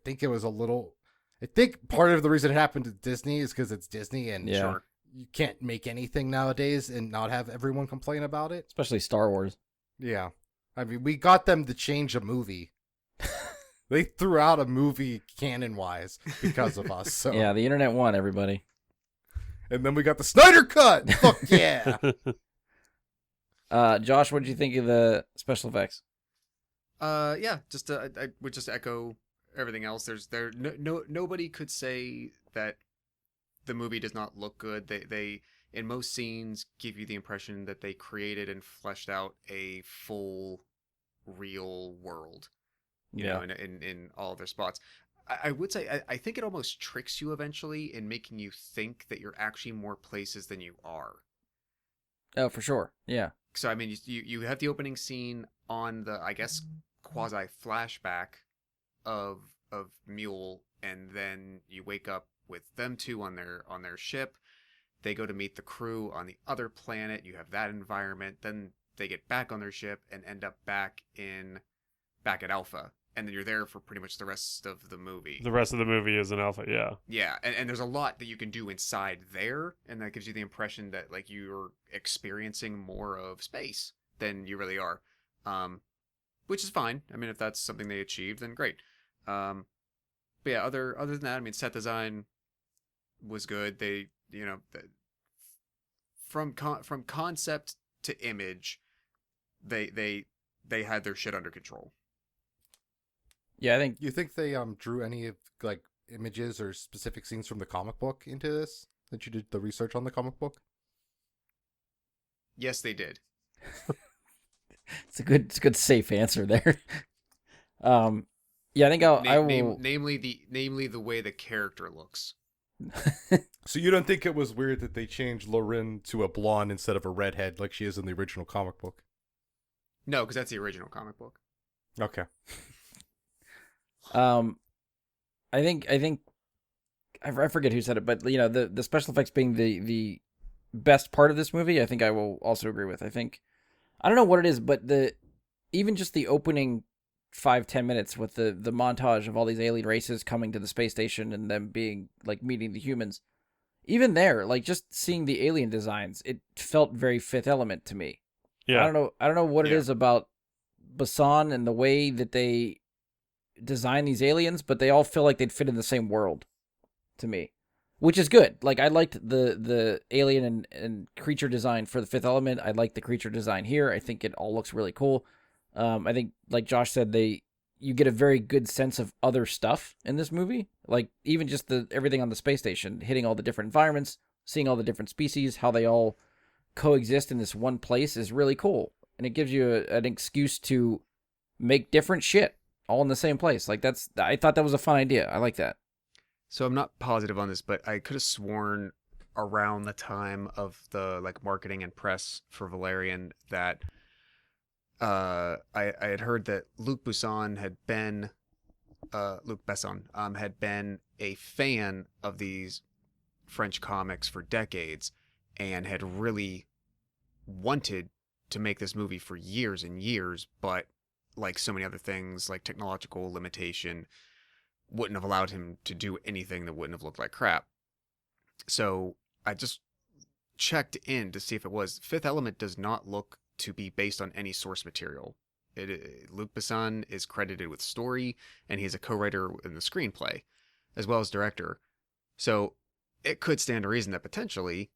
think it was a little. I think part of the reason it happened to Disney is because it's Disney, and Sure, you can't make anything nowadays and not have everyone complain about it. Especially Star Wars. Yeah, I mean, we got them to change a movie. They threw out a movie canon-wise because of us. So. Yeah, the internet won, everybody. And then we got the Snyder Cut! Fuck yeah! Josh, what did you think of the special effects? Yeah, just I would just echo everything else. Nobody could say that the movie does not look good. They in most scenes give you the impression that they created and fleshed out a full real world. You know, in all of their spots. I would say I think it almost tricks you eventually in making you think that you're actually more places than you are. Oh, for sure. Yeah. So I mean, you have the opening scene on the, I guess, quasi flashback of Mule, and then you wake up with them two on their ship. They go to meet the crew on the other planet. You have that environment. Then they get back on their ship and end up back at Alpha. And then you're there for pretty much the rest of the movie. The rest of the movie is in Alpha, yeah. Yeah, and there's a lot that you can do inside there, and that gives you the impression that like you're experiencing more of space than you really are, which is fine. I mean, if that's something they achieved, then great. But yeah, other than that, I mean, set design was good. They, from concept to image, they had their shit under control. Yeah, I think You think they drew any of like images or specific scenes from the comic book into this? that you did the research on the comic book? Yes, they did. It's a good safe answer there. Yeah, I think I will. Namely the way the character looks. So you don't think it was weird that they changed Lauren to a blonde instead of a redhead like she is in the original comic book? No, because that's the original comic book. Okay. I think I forget who said it, but the special effects being the best part of this movie, I think I will also agree with. I think I don't know what it is, but even just the opening 5-10 minutes with the montage of all these alien races coming to the space station and them being like meeting the humans, even there, like just seeing the alien designs, it felt very Fifth Element to me. Yeah. I don't know what it Yeah. is about Basan and the way that they design these aliens, but they all feel like they'd fit in the same world to me, which is good. Like I liked the alien and creature design for the Fifth Element. I like the creature design here. I think it all looks really cool. I think, like Josh said, you get a very good sense of other stuff in this movie. Like even just everything on the space station, hitting all the different environments, seeing all the different species, how they all coexist in this one place is really cool, and it gives you an excuse to make different shit all in the same place. Like I thought that was a fun idea. I like that. So I'm not positive on this, but I could have sworn around the time of the like marketing and press for Valerian that I had heard that Luc Besson had been a fan of these French comics for decades and had really wanted to make this movie for years and years, but like so many other things, like technological limitation, wouldn't have allowed him to do anything that wouldn't have looked like crap. So I just checked in to see if it was. Fifth Element does not look to be based on any source material. Luc Besson is credited with story, and he's a co-writer in the screenplay, as well as director. So it could stand to reason that potentially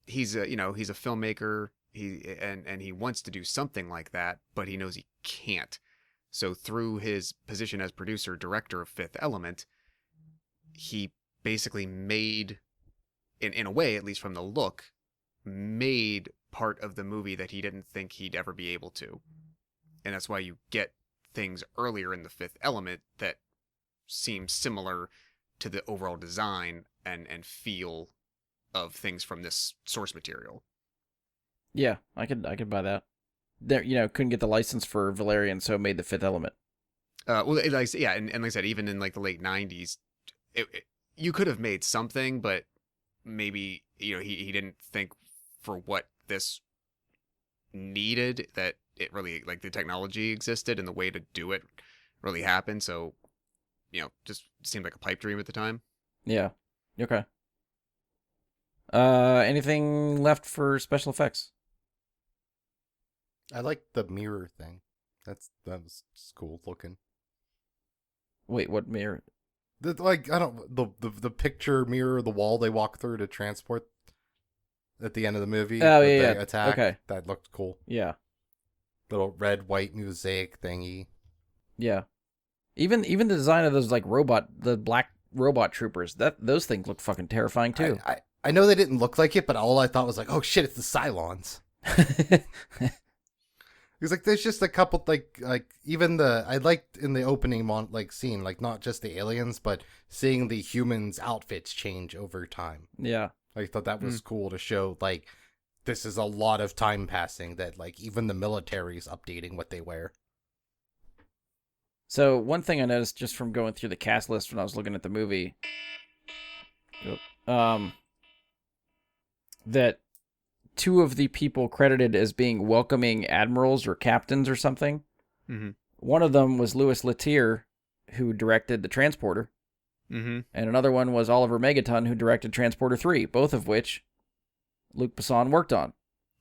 he's a filmmaker. He wants to do something like that, but he knows he can't. So through his position as producer director of Fifth Element, he basically made, in a way, at least from the look, made part of the movie that he didn't think he'd ever be able to. And that's why you get things earlier in the Fifth Element that seem similar to the overall design and feel of things from this source material. Yeah, I could buy that. There, couldn't get the license for Valerian, so made the Fifth Element. And like I said, even in like the late '90s, you could have made something, but maybe he didn't think for what this needed that it really, like, the technology existed and the way to do it really happened. So just seemed like a pipe dream at the time. Yeah. Okay. Anything left for special effects? I like the mirror thing. That was just cool looking. Wait, what mirror? The picture mirror, the wall they walk through to transport at the end of the movie. Oh, with yeah, the attack. Okay. That looked cool. Yeah. Little red white mosaic thingy. Yeah. Even the design of those the black robot troopers, those things look fucking terrifying too. I know they didn't look like it, but all I thought was like, oh shit, it's the Cylons. Because like there's just a couple like even I liked in the opening scene, like not just the aliens, but seeing the humans' outfits change over time. Yeah. I thought that was cool to show like this is a lot of time passing, that like even the military's updating what they wear. So one thing I noticed just from going through the cast list when I was looking at the movie, that two of the people credited as being welcoming admirals or captains or something. Mm-hmm. One of them was Louis Leterrier, who directed The Transporter. Mm-hmm. And another one was Oliver Megaton, who directed Transporter 3, both of which Luc Besson worked on.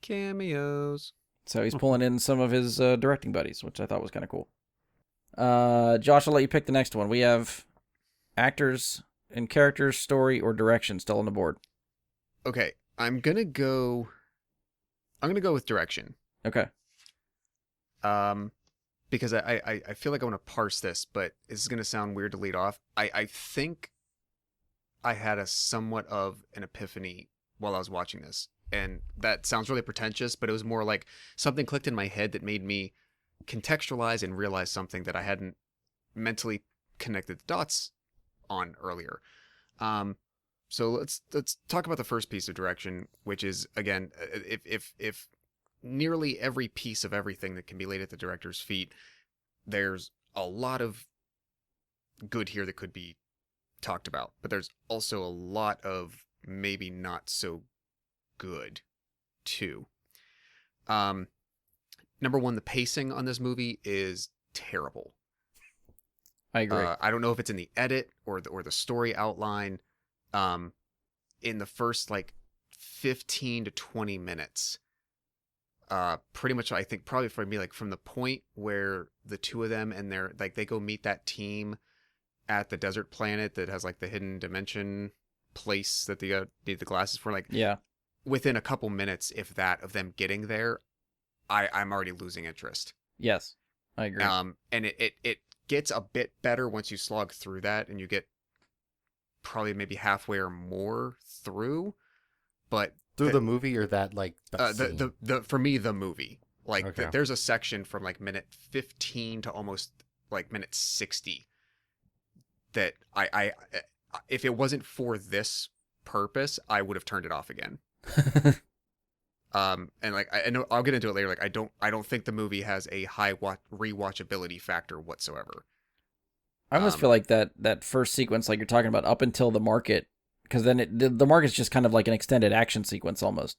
Cameos. So he's pulling in some of his directing buddies, which I thought was kind of cool. Josh, I'll let you pick the next one. We have actors and characters, story, or direction still on the board. Okay, I'm gonna go with direction. Okay. Because I feel like I want to parse this, but this is gonna sound weird to lead off. I think I had a somewhat of an epiphany while I was watching this. And that sounds really pretentious, but it was more like something clicked in my head that made me contextualize and realize something that I hadn't mentally connected the dots on earlier. So let's talk about the first piece of direction, which is, again, if nearly every piece of everything that can be laid at the director's feet, there's a lot of good here that could be talked about, but there's also a lot of maybe not so good too. Number one, the pacing on this movie is terrible. I agree. I don't know if it's in the edit or the story outline. In the first like 15 to 20 minutes, pretty much I think probably for me, like from the point where the two of them and they're like they go meet that team at the desert planet that has like the hidden dimension place that they need the glasses for, like Yeah. within a couple minutes, if that, of them getting there, I'm already losing interest. Yes. I agree. And it gets a bit better once you slog through that and you get probably maybe halfway or more through, but Through the movie or that like scene? the for me the movie, like Okay. there's a section from like minute 15 to almost like minute 60 that I if it wasn't for this purpose, I would have turned it off again. And like I know I'll get into it later. Like I don't think the movie has a high rewatchability factor whatsoever. I almost feel like that first sequence, like you're talking about, up until the market, because then the market's just kind of like an extended action sequence almost.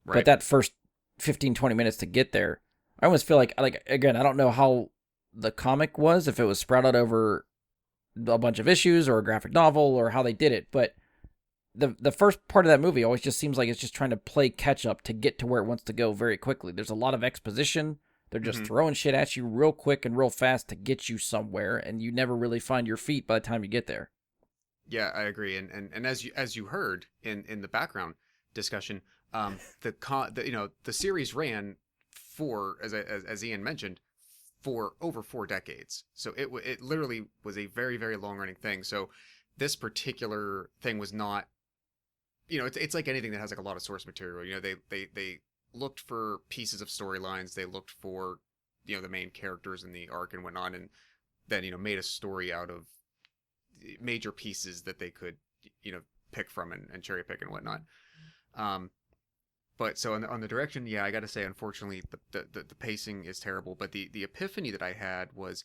Right. But that first 15, 20 minutes to get there, I almost feel like again, I don't know how the comic was, if it was spread out over a bunch of issues or a graphic novel or how they did it, but the first part of that movie always just seems like it's just trying to play catch up to get to where it wants to go very quickly. There's a lot of exposition. They're just throwing shit at you real quick and real fast to get you somewhere, and you never really find your feet by the time you get there. Yeah, I agree. And as you heard in the background discussion, the series ran for, as Ian mentioned, for over 4 decades. So it literally was a very, very long running thing. So this particular thing was not, it's like anything that has like a lot of source material. They looked for pieces of storylines. They looked for, the main characters in the arc and whatnot, and then, made a story out of major pieces that they could, pick from and cherry pick and whatnot. But so on the direction, yeah, I got to say, unfortunately, the pacing is terrible. But the epiphany that I had was,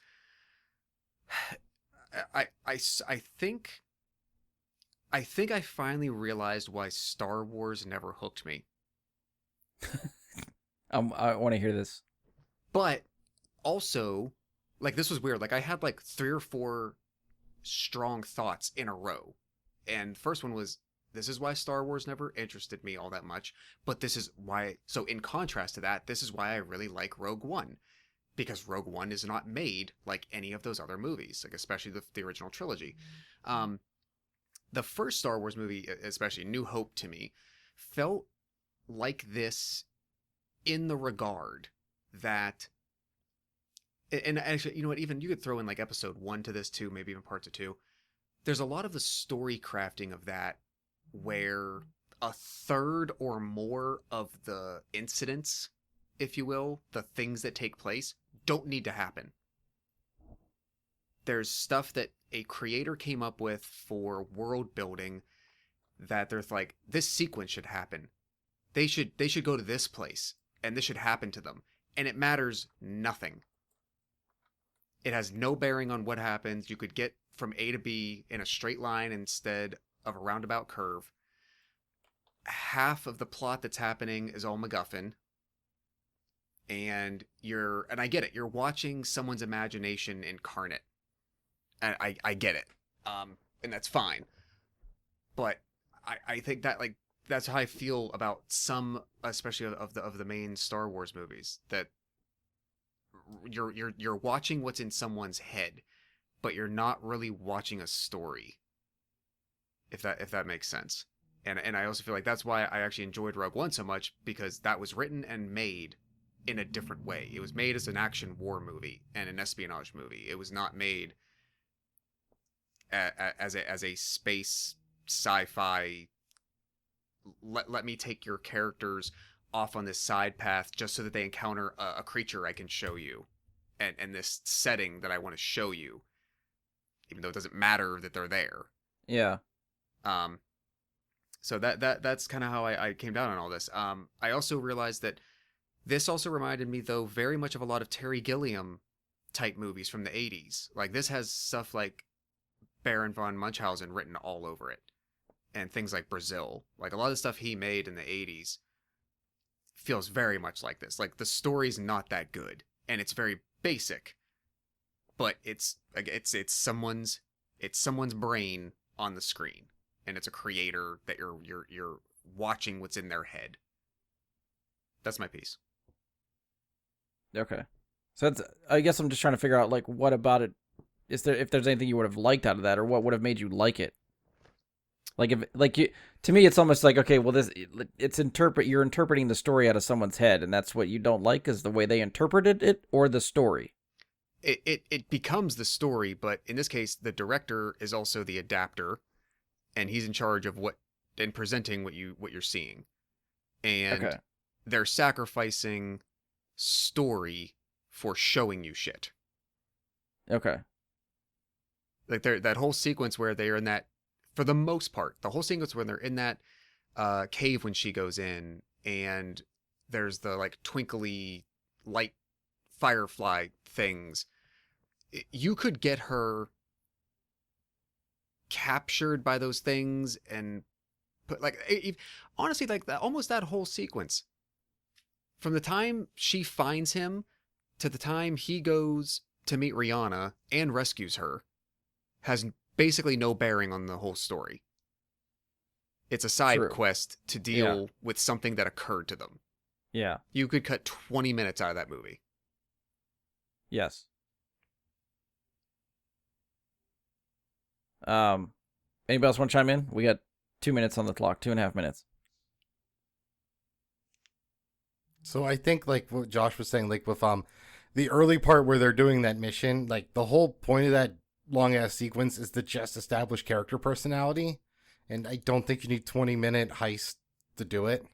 I think I finally realized why Star Wars never hooked me. I want to hear this. But also, like, this was weird. Like, I had like 3 or 4 strong thoughts in a row. And the first one was, this is why Star Wars never interested me all that much. But this is why, so in contrast to that, this is why I really like Rogue One. Because Rogue One is not made like any of those other movies, like especially the original trilogy. The first Star Wars movie, especially New Hope, to me, felt like this in the regard that, and actually, you know what, even you could throw in like episode 1 to this too, maybe even parts of 2. There's a lot of the story crafting of that where a third or more of the incidents, if you will, the things that take place, don't need to happen. There's stuff that a creator came up with for world building that they're like, this sequence should happen. They should go to this place and this should happen to them. And it matters nothing. It has no bearing on what happens. You could get from A to B in a straight line instead of a roundabout curve. Half of the plot that's happening is all MacGuffin. And I get it, you're watching someone's imagination incarnate. And I get it. And that's fine. But I think that, like, that's how I feel about some, especially of the main Star Wars movies, that you're watching what's in someone's head, but you're not really watching a story. If that makes sense. And I also feel like that's why I actually enjoyed Rogue One so much, because that was written and made in a different way. It was made as an action war movie and an espionage movie. It was not made as a space sci-fi. Let me take your characters off on this side path just so that they encounter a creature I can show you, and this setting that I want to show you, even though it doesn't matter that they're there. Yeah. So that's kind of how I came down on all this. I also realized that this also reminded me, though, very much of a lot of Terry Gilliam type movies from the 80s. Like, this has stuff like Baron von Munchausen written all over it, and things like Brazil. Like, a lot of the stuff he made in the 80s feels very much like this. Like, the story's not that good, and it's very basic, but it's someone's brain on the screen, and it's a creator that you're watching what's in their head. That's my piece. Okay. So that's, I guess I'm just trying to figure out, like, what about it, if there's anything you would have liked out of that, or what would have made you like it? Like, to me, it's almost like, okay, well, you're interpreting the story out of someone's head, and that's what you don't like, is the way they interpreted it, or the story? It becomes the story, but in this case, the director is also the adapter, and he's in charge of presenting what you're seeing. And Okay. they're sacrificing story for showing you shit. Okay. Like, that whole sequence where they're in that, for the most part, the whole sequence when they're in that cave when she goes in, and there's the, like, twinkly light firefly things. You could get her captured by those things and put, like, honestly, like, almost that whole sequence, from the time she finds him to the time he goes to meet Rihanna and rescues her, has basically no bearing on the whole story. It's a side True. quest to deal with something that occurred to them. Yeah. You could cut 20 minutes out of that movie. Yes. Anybody else want to chime in? We got 2 minutes on the clock, 2.5 minutes. So I think, like what Josh was saying, like with the early part where they're doing that mission, like the whole point of that long ass sequence is to just establish character personality, and I don't think you need 20-minute heist to do it.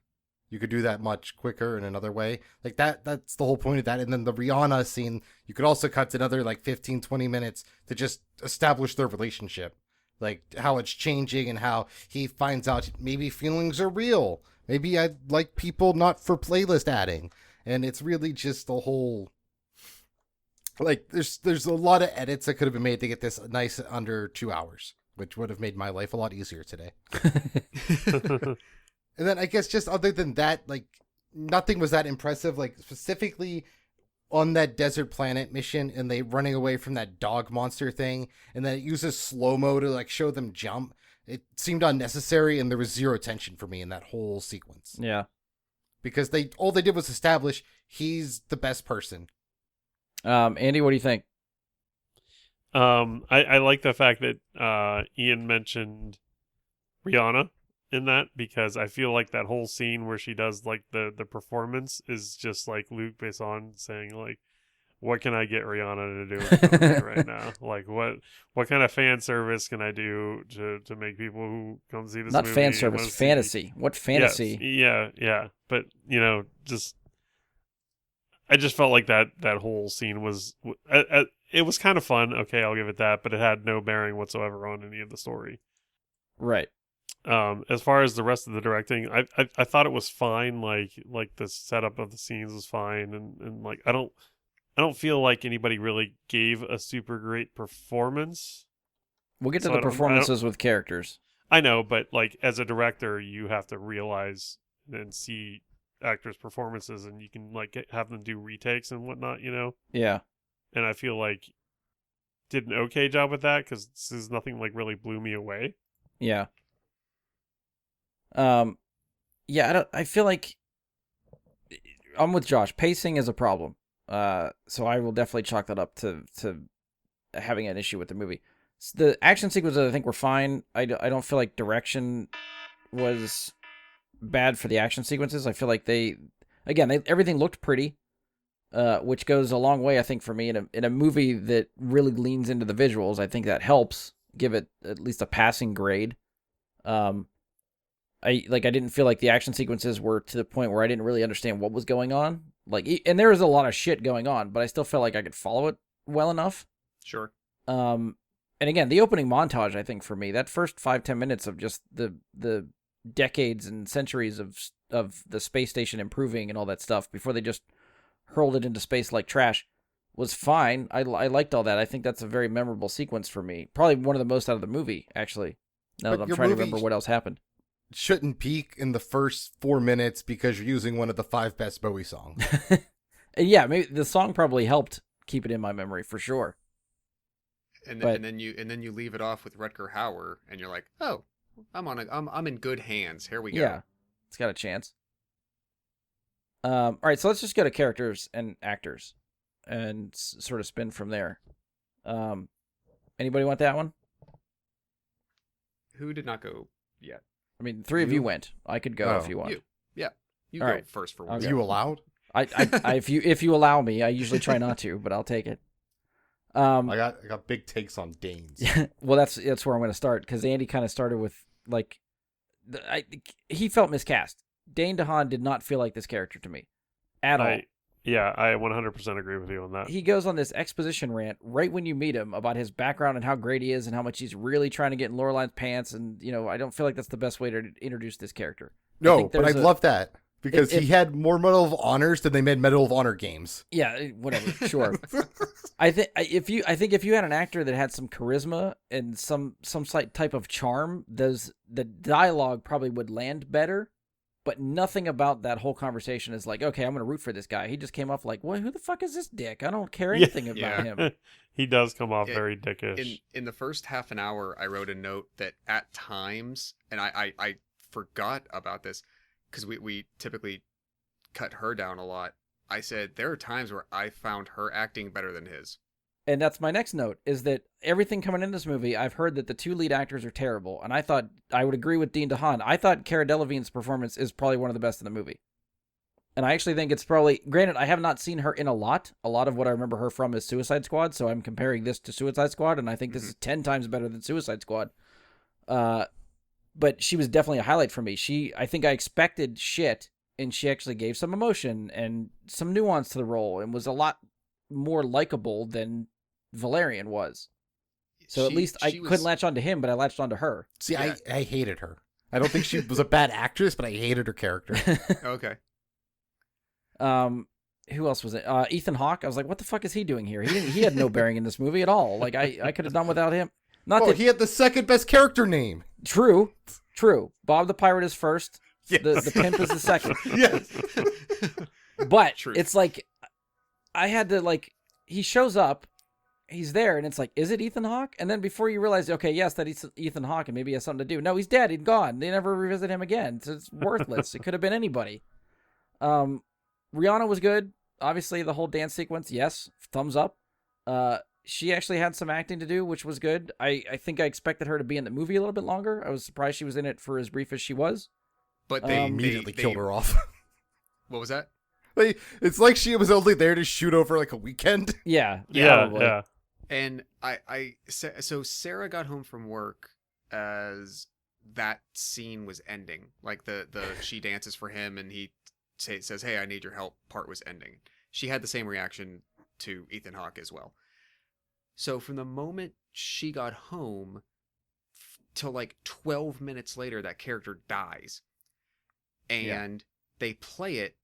You could do that much quicker in another way. Like that's the whole point of that. And then the Rihanna scene, you could also cut another like 15-20 minutes to just establish their relationship, like how it's changing and how he finds out maybe feelings are real. Maybe I like people not for playlist adding. And it's really just the whole, like, there's a lot of edits that could have been made to get this nice under 2 hours, which would have made my life a lot easier today. And then I guess just other than that, like, nothing was that impressive, like specifically on that desert planet mission, and they running away from that dog monster thing, and then it uses slow-mo to like show them jump. It seemed unnecessary, and there was zero tension for me in that whole sequence. Yeah. Because all they did was establish he's the best person. Andy, what do you think? I like the fact that Ian mentioned Rihanna in that, because I feel like that whole scene where she does like the performance is just like Luc Besson saying, like, what can I get Rihanna to do in the movie right now? Like, what kind of fan service can I do to make people who come see this Not movie fan service, wanna see- fantasy. What fantasy? Yes, yeah. But, just I just felt like that whole scene was it was kind of fun. Okay, I'll give it that, but it had no bearing whatsoever on any of the story. Right. As far as the rest of the directing, I thought it was fine. Like the setup of the scenes was fine, and like I don't feel like anybody really gave a super great performance. We'll get to So the I don't- performances with characters. I know, but like as a director, you have to realize and see actors' performances, and you can like have them do retakes and whatnot, Yeah. And I feel like did an okay job with that, because this is nothing like really blew me away. Yeah. Yeah, I feel like I'm with Josh. Pacing is a problem. So I will definitely chalk that up to having an issue with the movie. The action sequences I think were fine. I don't feel like direction was bad for the action sequences. I feel like everything looked pretty, which goes a long way, I think, for me in a movie that really leans into the visuals. I think that helps give it at least a passing grade. I didn't feel like the action sequences were to the point where I didn't really understand what was going on. And there was a lot of shit going on, but I still felt like I could follow it well enough. Sure. And again, the opening montage, I think for me, that first 5-10 minutes of just the decades and centuries of the space station improving and all that stuff before they just hurled it into space like trash was fine. I liked all that. I think that's a very memorable sequence for me. Probably one of the most out of the movie, actually. Now But that I'm your trying to movie remember what else happened. Shouldn't peak in the first 4 minutes because you're using one of the 5 best Bowie songs. Yeah, maybe the song probably helped keep it in my memory for sure. And But- then you leave it off with Rutger Hauer, and you're like, oh, I'm in good hands. Here we go. Yeah, it's got a chance. All right, so let's just go to characters and actors, and sort of spin from there. Anybody want that one? Who did not go yet? I mean, 3 of you You? went. I could go Oh. if you want. You. Yeah. You All go right. first for I'll once. go. You allowed? I if you allow me, I usually try not to, but I'll take it. I got big takes on Danes. Well, that's where I'm going to start because Andy kind of started with like, he felt miscast. Dane DeHaan did not feel like this character to me, at all. I 100% agree with you on that. He goes on this exposition rant right when you meet him about his background and how great he is and how much he's really trying to get in Loreline's pants, and I don't feel like that's the best way to introduce this character. No, think but I there's a- love that because if- he had more Medal of Honors than they made Medal of Honor games. Yeah, whatever, sure. I think if you had an actor that had some charisma and some slight type of charm, the dialogue probably would land better. But nothing about that whole conversation is like, okay, I'm going to root for this guy. He just came off like, well, who the fuck is this dick? I don't care anything about Yeah. him. He does come off It- very dickish. In the first half an hour, I wrote a note that at times, and I forgot about this because we typically cut her down a lot. I said there are times where I found her acting better than his. And that's my next note, is that everything coming in this movie, I've heard that the 2 lead actors are terrible. And I thought, I would agree with Dean DeHaan. I thought Cara Delevingne's performance is probably one of the best in the movie. And I actually think it's probably, granted, I have not seen her in a lot. A lot of what I remember her from is Suicide Squad. So I'm comparing this to Suicide Squad. And I think this is 10 times better than Suicide Squad. But she was definitely a highlight for me. I think I expected shit, and she actually gave some emotion and some nuance to the role and was a lot more likable than Valerian was. So at least I couldn't latch onto him, but I latched onto her. See, Yeah. I hated her. I don't think she was a bad actress, but I hated her character. Okay. Who else was it? Ethan Hawke. I was like, what the fuck is he doing here? He had no bearing in this movie at all. Like I could have done without him. Not Oh, that he had the second best character name. true. Bob the Pirate is first. Yes. The pimp is the second. Yes. But Truth. it's like I had to he shows up, he's there, and it's like, is it Ethan Hawke? And then before you realize, okay, yes, that is Ethan Hawke, and maybe he has something to do. No, he's dead. He's gone. They never revisit him again. So it's worthless. It could have been anybody. Rihanna was good. Obviously, the whole dance sequence, yes, thumbs up. She actually had some acting to do, which was good. I think I expected her to be in the movie a little bit longer. I was surprised she was in it for as brief as she was. But They they immediately they- killed her off. What was that? It's like she was only there to shoot over like a weekend. Yeah, yeah, probably. yeah. And so Sarah got home from work as that scene was ending. Like the she dances for him and he says, "Hey, I need your help." Part was ending. She had the same reaction to Ethan Hawke as well. So from the moment she got home till like 12 minutes later, that character dies, and they play it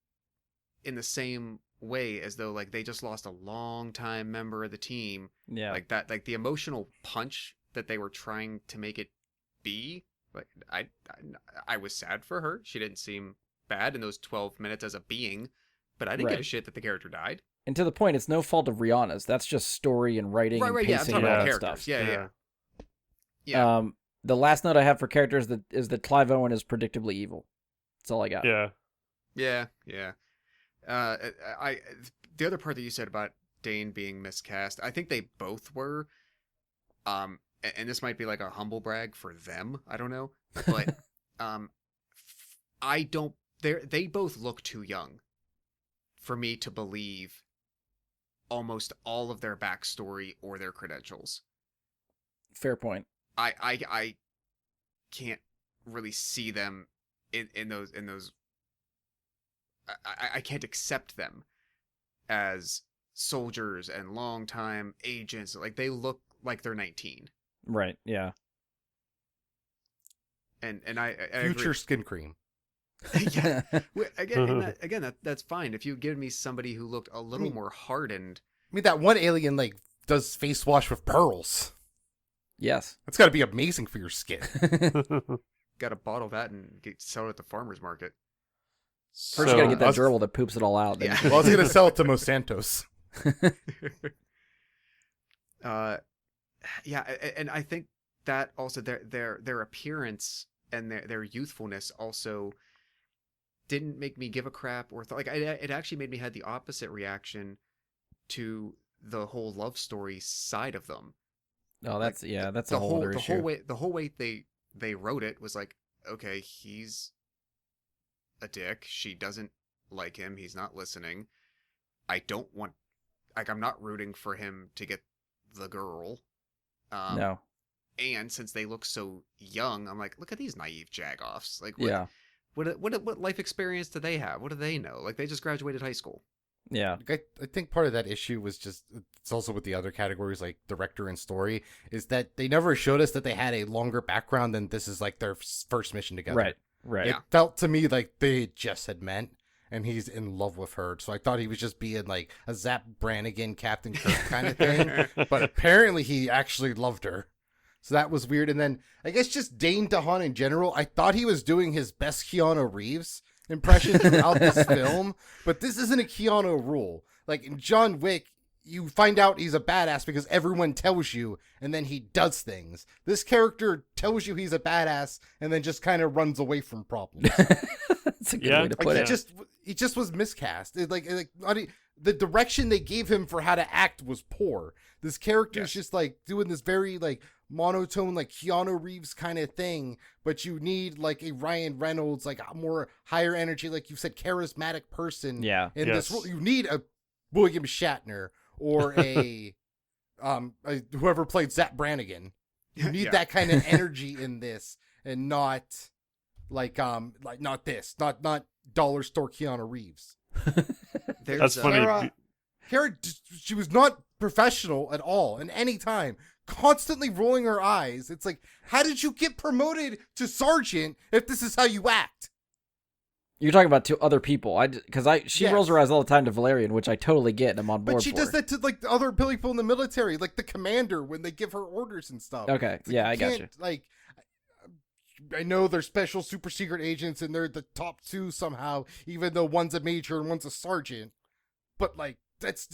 in the same way as though like they just lost a long time member of the team. Yeah. Like that, like the emotional punch that they were trying to make it be. Like I was sad for her. She didn't seem bad in those 12 minutes as a being, but I didn't give a Right. shit that the character died. And to the point, it's no fault of Rihanna's. That's just story and writing and Right, yeah. I'm pacing talking and all about that characters. stuff. Yeah. Yeah. The last note I have for characters is that Clive Owen is predictably evil. That's all I got. Yeah. Yeah. The other part that you said about Dane being miscast, I think they both were. And this might be like a humble brag for them. I don't know, but I don't. They both look too young for me to believe almost all of their backstory or their credentials. Fair point. I can't really see them in those. I can't accept them as soldiers and longtime agents. Like they look like they're 19. Right. Yeah. And I Future agree. skin cream. Yeah. Again, that's fine. If you give me somebody who looked a little more hardened. I mean, that one alien like does face wash with pearls. Yes. That's got to be amazing for your skin. Got to bottle that and sell it at the farmer's market. First, you gotta get that I was- gerbil that poops it all out. Then Yeah. Well, I was gonna sell it to Monsantos. Yeah, and I think that also their appearance and their youthfulness also didn't make me give a crap or thought like it actually made me had the opposite reaction to the whole love story side of them. Oh, that's that's the a whole whole other the issue. whole way they wrote it was like, okay, he's a dick. She doesn't like him. He's not listening. I don't want, like, I'm not rooting for him to get the girl. No. And since they look so young, I'm like, look at these naive jagoffs. Like, Yeah. what life experience do they have? What do they know? Like, they just graduated high school. Yeah. I think part of that issue was just, it's also with the other categories like director and story, is that they never showed us that they had a longer background than this is like their first mission together. Right. Right. It felt to me like they just had met and he's in love with her. So I thought he was just being like a Zap Brannigan, Captain Kirk kind of thing. But apparently he actually loved her. So that was weird. And then I guess just Dane DeHaan in general, I thought he was doing his best Keanu Reeves impression throughout this film. But this isn't a Keanu rule. Like in John Wick, you find out he's a badass because everyone tells you, and then he does things. This character tells you he's a badass, and then just kind of runs away from problems. That's a good Yeah, way to like, put He it. just was miscast. The direction they gave him for how to act was poor. This character is Yes. just like doing this very like monotone, like Keanu Reeves kind of thing, but you need like a Ryan Reynolds, like a more higher energy, like you said, charismatic person. Yeah. In Yes. this role, you need a William Shatner or a whoever played Zap Brannigan. You need Yeah. that kind of energy in this, and not like not this, not dollar store Keanu Reeves. There's, That's funny. Kara, she was not professional at all, in any time. Constantly rolling her eyes. It's like, how did you get promoted to sergeant if this is how you act? You're talking about to other people. She Yes. rolls her eyes all the time to Valerian, which I totally get and I'm on board But she for. does that to like the other people in the military, like the commander when they give her orders and stuff. Okay. It's like, Yeah, I got can't, you. Like, I know they're special super secret agents and they're the top two somehow, even though one's a major and one's a sergeant. But like, this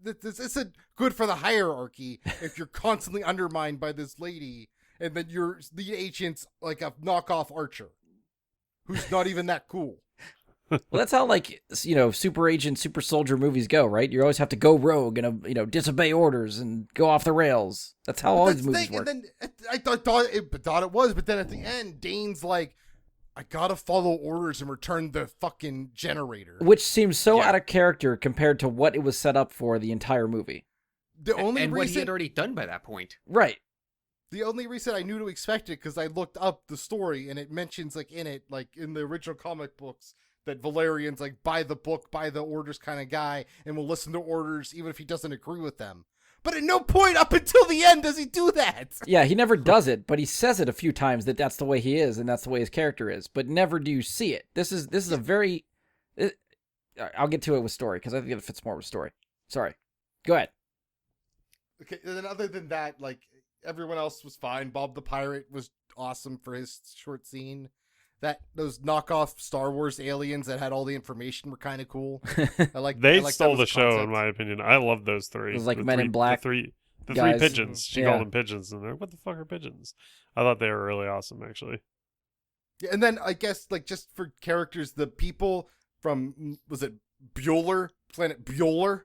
isn't good for the hierarchy if you're constantly undermined by this lady and then your lead agent's like a knockoff archer who's not even that cool. Well, that's how like super agent, super soldier movies go, right? You always have to go rogue and disobey orders and go off the rails. That's how all That's these the movies thing, work. and then I thought it was, but then at the end, Dane's like, I gotta follow orders and return the fucking generator. Which seems so Yeah. out of character compared to what it was set up for the entire movie. The only and what he reason had already done by that point. Right. The only reason I knew to expect it because I looked up the story and it mentions like in the original comic books that Valerian's like by the book, by the orders kind of guy and will listen to orders even if he doesn't agree with them. But at no point up until the end does he do that. Yeah, he never does it, but he says it a few times that that's the way he is and that's the way his character is. But never do you see it. This is a very. I'll get to it with story because I think it fits more with story. Sorry, go ahead. Okay, and then other than that, like everyone else was fine. Bob the Pirate was awesome for his short scene. Those knockoff Star Wars aliens that had all the information were kind of cool. I like They I like stole that the as a show, in concept. my opinion. I love those three. It was like The Men in Black The three guys. pigeons. She Yeah. called them pigeons, and they're like, what the fuck are pigeons? I thought they were really awesome, actually. Yeah, and then I guess like just for characters, the people from was it Bueller, Planet Bueller,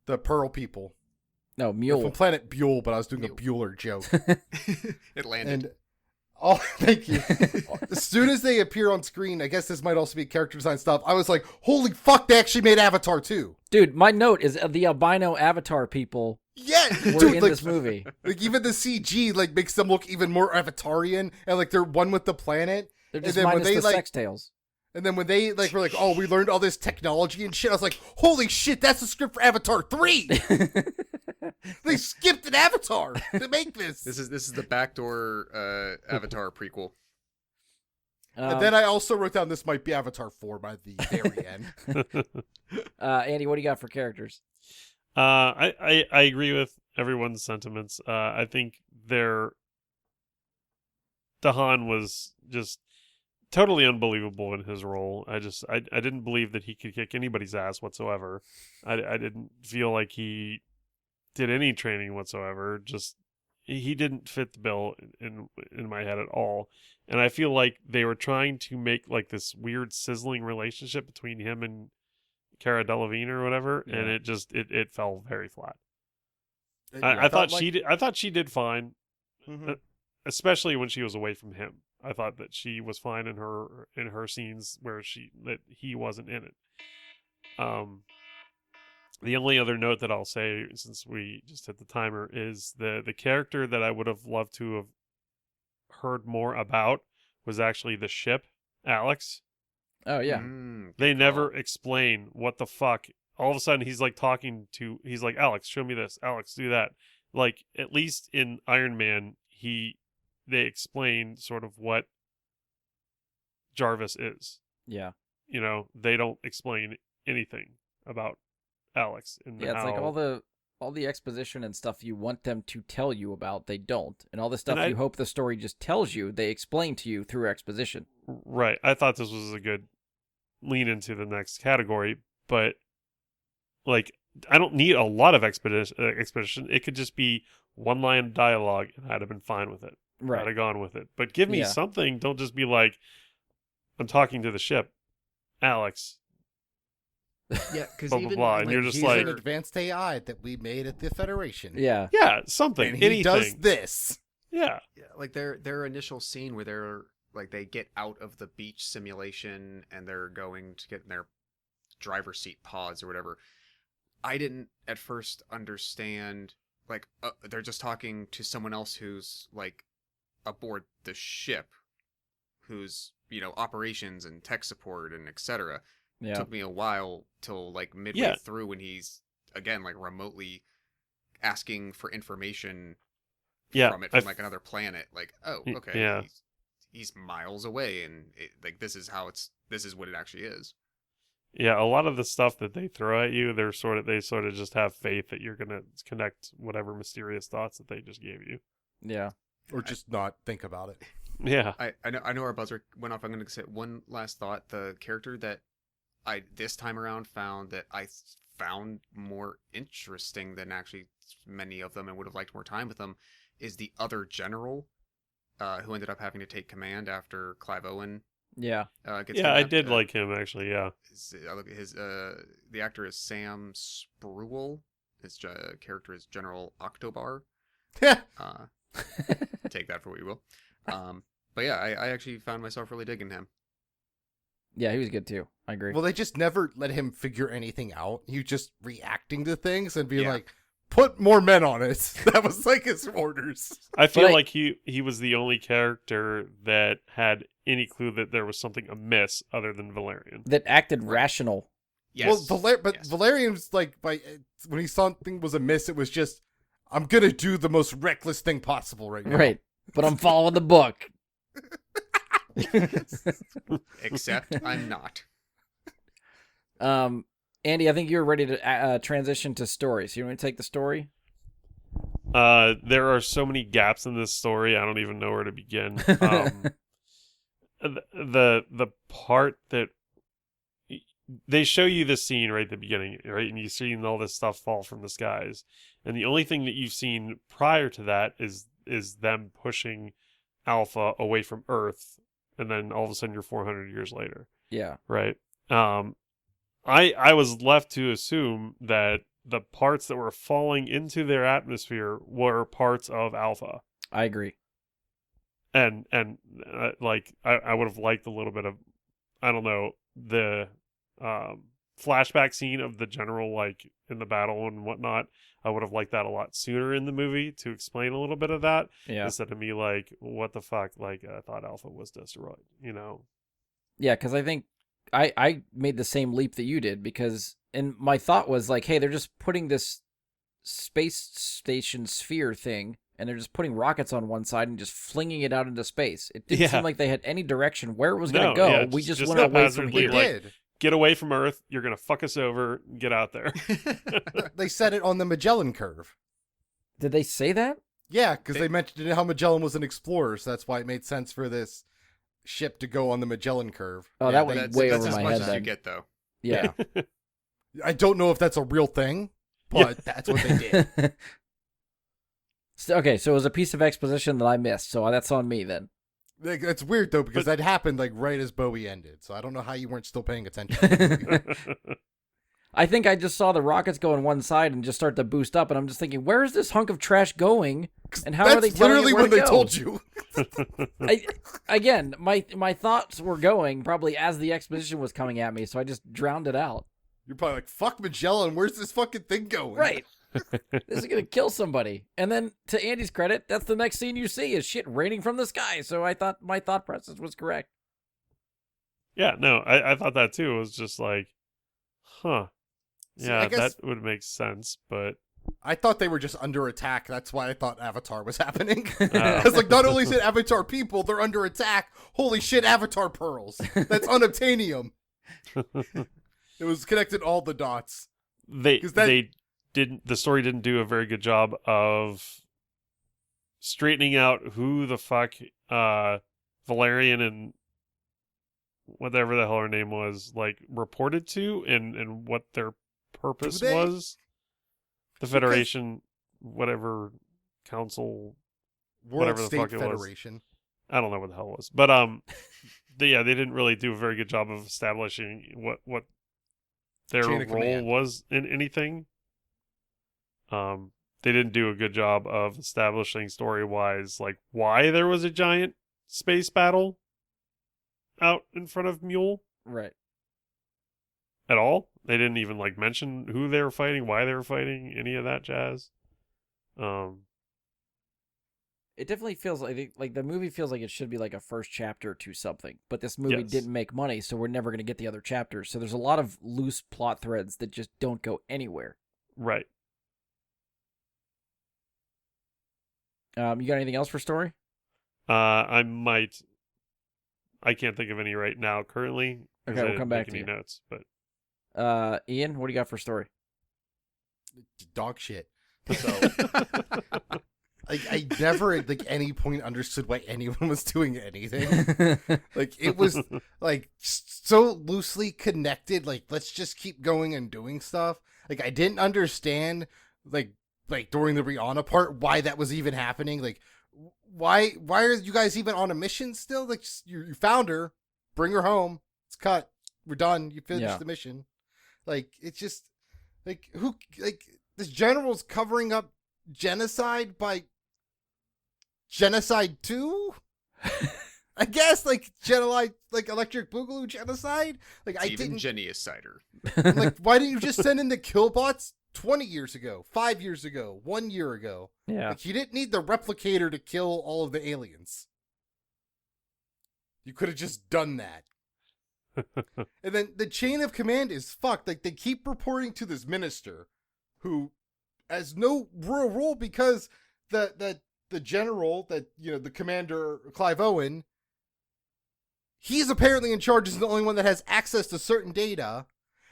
the Pearl people. No, They're mule. from Planet Buell, but I was doing a Mule. Bueller joke. It landed. And thank you. As soon as they appear on screen, I guess this might also be character design stuff. I was like, holy fuck, they actually made Avatar 2. Dude, my note is the albino avatar people Yeah, were dude, in like, this movie. like even the CG like makes them look even more Avatarian, and like they're one with the planet. They're And just then when minus they the like, sex tales. and then when they like were like, oh, we learned all this technology and shit. I was like, holy shit, that's the script for Avatar 3. They skipped an Avatar to make this. This is the backdoor Avatar prequel. And then I also wrote down this might be Avatar 4 by the very end. Andy, what do you got for characters? I agree with everyone's sentiments. I think Dahan was just totally unbelievable in his role. I didn't believe that he could kick anybody's ass whatsoever. I didn't feel like he did any training whatsoever. Just he didn't fit the bill in my head at all. And I feel like they were trying to make like this weird sizzling relationship between him and Cara Delevingne or whatever, and it fell very flat. I thought she did fine, especially when she was away from him. I thought that she was fine in her scenes where he wasn't in it. The only other note that I'll say, since we just hit the timer, is the character that I would have loved to have heard more about was actually the ship, Alex. Oh yeah, They never explain what the fuck. All of a sudden, he's like he's like, Alex, show me this. Alex, do that. Like, at least in Iron Man, they explain sort of what Jarvis is. yeah. You know, they don't explain anything about Alex. And Yeah, it's like all the exposition and stuff you want them to tell you about, they don't. And all the stuff you hope the story just tells you, they explain to you through exposition. Right. I thought this was a good lean into the next category, but like, I don't need a lot of exposition. It could just be one line of dialogue, and I'd have been fine with it. Right. I'd have gone with it. But give me something. Don't just be like, I'm talking to the ship, Alex. Yeah, because blah, blah, blah, and you're just He's like an advanced AI that we made at the Federation. Yeah. Yeah, something. And he anything. does this. Yeah. Yeah, like their initial scene where they're like they get out of the beach simulation and they're going to get in their driver's seat pods or whatever. I didn't at first understand, like, they're just talking to someone else who's like aboard the ship, who's, you know, operations and tech support and etc. Yeah. Took me a while till like midway through when he's again like remotely asking for information from it from like another planet. Like, oh, okay, yeah. he's miles away, and like this is what it actually is. Yeah, a lot of the stuff that they throw at you, they sort of just have faith that you're gonna connect whatever mysterious thoughts that they just gave you. Yeah. Or just not think about it. Yeah. I know our buzzer went off. I'm going to say one last thought. The character that I this time around found more interesting than actually many of them, and would have liked more time with them, is the other general who ended up having to take command after Clive Owen. Yeah. Gets I kidnapped. did like him actually. Yeah. The actor is Sam Spruill. His character is General Octobar. Take that for what you will. But yeah, I actually found myself really digging him. Yeah, he was good too. I agree. Well, they just never let him figure anything out. He was just reacting to things and being like, put more men on it. That was like his orders. I feel like he was the only character that had any clue that there was something amiss other than Valerian. That acted rational. Yes. Well, Valerian was like, when he saw something was amiss, it was just, I'm going to do the most reckless thing possible right now. Right. But I'm following the book. Except I'm not. Andy, I think you're ready to transition to stories. You want to take the story? There are so many gaps in this story. I don't even know where to begin. The part that they show you this scene right at the beginning, right, and you've seen all this stuff fall from the skies, and the only thing that you've seen prior to that is them pushing Alpha away from Earth, and then all of a sudden you're 400 years later. Yeah. Right. I was left to assume that the parts that were falling into their atmosphere were parts of Alpha. I agree. And like I would have liked a little bit of, I don't know, the flashback scene of the general like in the battle and whatnot. I would have liked that a lot sooner in the movie to explain a little bit of that Yeah. instead of me like, what the fuck? Like, I thought Alpha was destroyed, you know? Yeah, because I think I made the same leap that you did and my thought was like, hey, they're just putting this space station sphere thing and they're just putting rockets on one side and just flinging it out into space. It didn't seem like they had any direction where it was going to go. Yeah, we just just went away from haphazardly, here. They like, did. Get away from Earth. You're going to fuck us over. Get out there. They said it on the Magellan curve. Did they say that? Yeah, because they mentioned how Magellan was an explorer, so that's why it made sense for this ship to go on the Magellan curve. Oh, Yeah, that went way that's over as my much head as then. you get, though. Yeah. I don't know if that's a real thing, but that's what they did. Okay, so it was a piece of exposition that I missed, so that's on me then. Like, that's weird though, because that happened like right as Bowie ended. So I don't know how you weren't still paying attention. I think I just saw the rockets go on one side and just start to boost up, and I'm just thinking, where is this hunk of trash going? And how are they That's telling literally it where when to they go? told you. Again, my thoughts were going probably as the exposition was coming at me, so I just drowned it out. You're probably like, "Fuck Magellan, where's this fucking thing going?" Right. This is gonna kill somebody. And then, to Andy's credit, that's the next scene you see is shit raining from the sky. So I thought my thought process was correct. Yeah, no, I thought that too. It was just like, huh. See, Yeah, I guess- that would make sense, but I thought they were just under attack. That's why I thought Avatar was happening. Because like, not only is it Avatar people, they're under attack. Holy shit, Avatar pearls. That's unobtainium. It was connected all the dots. they 'Cause that- they didn't. The story didn't do a very good job of straightening out who the fuck Valerian and whatever the hell her name was like reported to, and what their purpose they? was. The Federation, whatever council, World Whatever the State fuck it was. Federation. I don't know what the hell it was, but they didn't really do a very good job of establishing what their Chain of role command. was in anything. They didn't do a good job of establishing story-wise, like why there was a giant space battle out in front of Mule Right. at all. They didn't even like mention who they were fighting, why they were fighting, any of that jazz. It definitely feels like the movie feels like it should be like a first chapter to something, but this movie Yes. didn't make money, so we're never going to get the other chapters. So there's a lot of loose plot threads that just don't go anywhere. Right. You got anything else for story? I can't think of any right now currently. 'Cause Okay, I we'll didn't come make back to any you. notes, but Ian, what do you got for story? Dog shit. So, like, I never at like any point understood why anyone was doing anything. Like, it was like so loosely connected. Like, let's just keep going and doing stuff. Like, I didn't understand like during the Rihanna part why that was even happening. Like, why are you guys even on a mission still? Like, just, you found her, bring her home. It's cut. We're done. You finished Yeah. the mission. Like, it's just like this general's covering up genocide by genocide 2. I guess like Electric Boogaloo genocide. Like, It's I even didn't Genius Cider. I'm like, why didn't you just send in the killbots 20 years ago, 5 years ago, 1 year ago? Yeah. Like, you didn't need the replicator to kill all of the aliens. You could have just done that. And then the chain of command is fucked. Like, they keep reporting to this minister who has no real role because the general that, you know, the commander, Clive Owen, he's apparently in charge, is the only one that has access to certain data,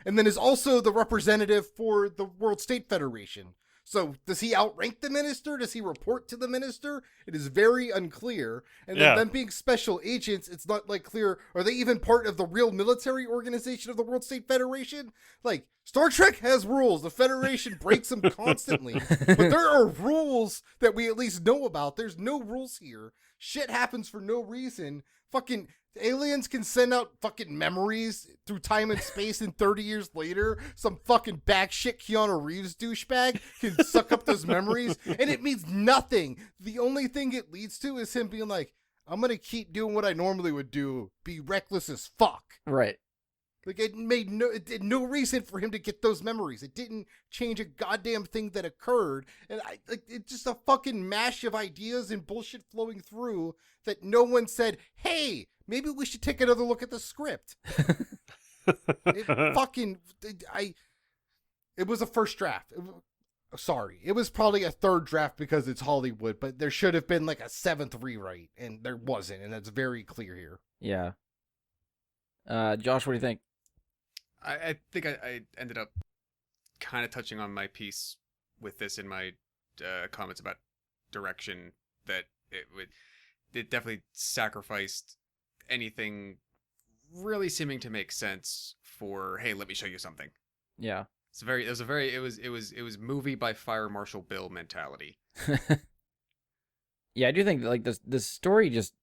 and then is also the representative for the World State Federation. So does he outrank the minister? Does he report to the minister? It is very unclear. And then Yeah. them being special agents, it's not like clear. Are they even part of the real military organization of the World State Federation? Like, Star Trek has rules. The Federation breaks them constantly. But there are rules that we at least know about. There's no rules here. Shit happens for no reason. Fucking aliens can send out fucking memories through time and space, and 30 years later, some fucking backshit Keanu Reeves douchebag can suck up those memories, and it means nothing. The only thing it leads to is him being like, I'm gonna keep doing what I normally would do, be reckless as fuck. Right. Like it did no reason for him to get those memories. It didn't change a goddamn thing that occurred. And it's just a fucking mash of ideas and bullshit flowing through that no one said, hey, maybe we should take another look at the script. It was a first draft. Sorry. It was probably a third draft because it's Hollywood, but there should have been like a seventh rewrite, and there wasn't, and that's very clear here. Yeah. Josh, what do you think? I think I ended up kind of touching on my piece with this in my comments about direction, that it definitely sacrificed anything really seeming to make sense for, hey, let me show you something. Yeah. It was movie by Fire Marshal Bill mentality. Yeah, I do think like the story just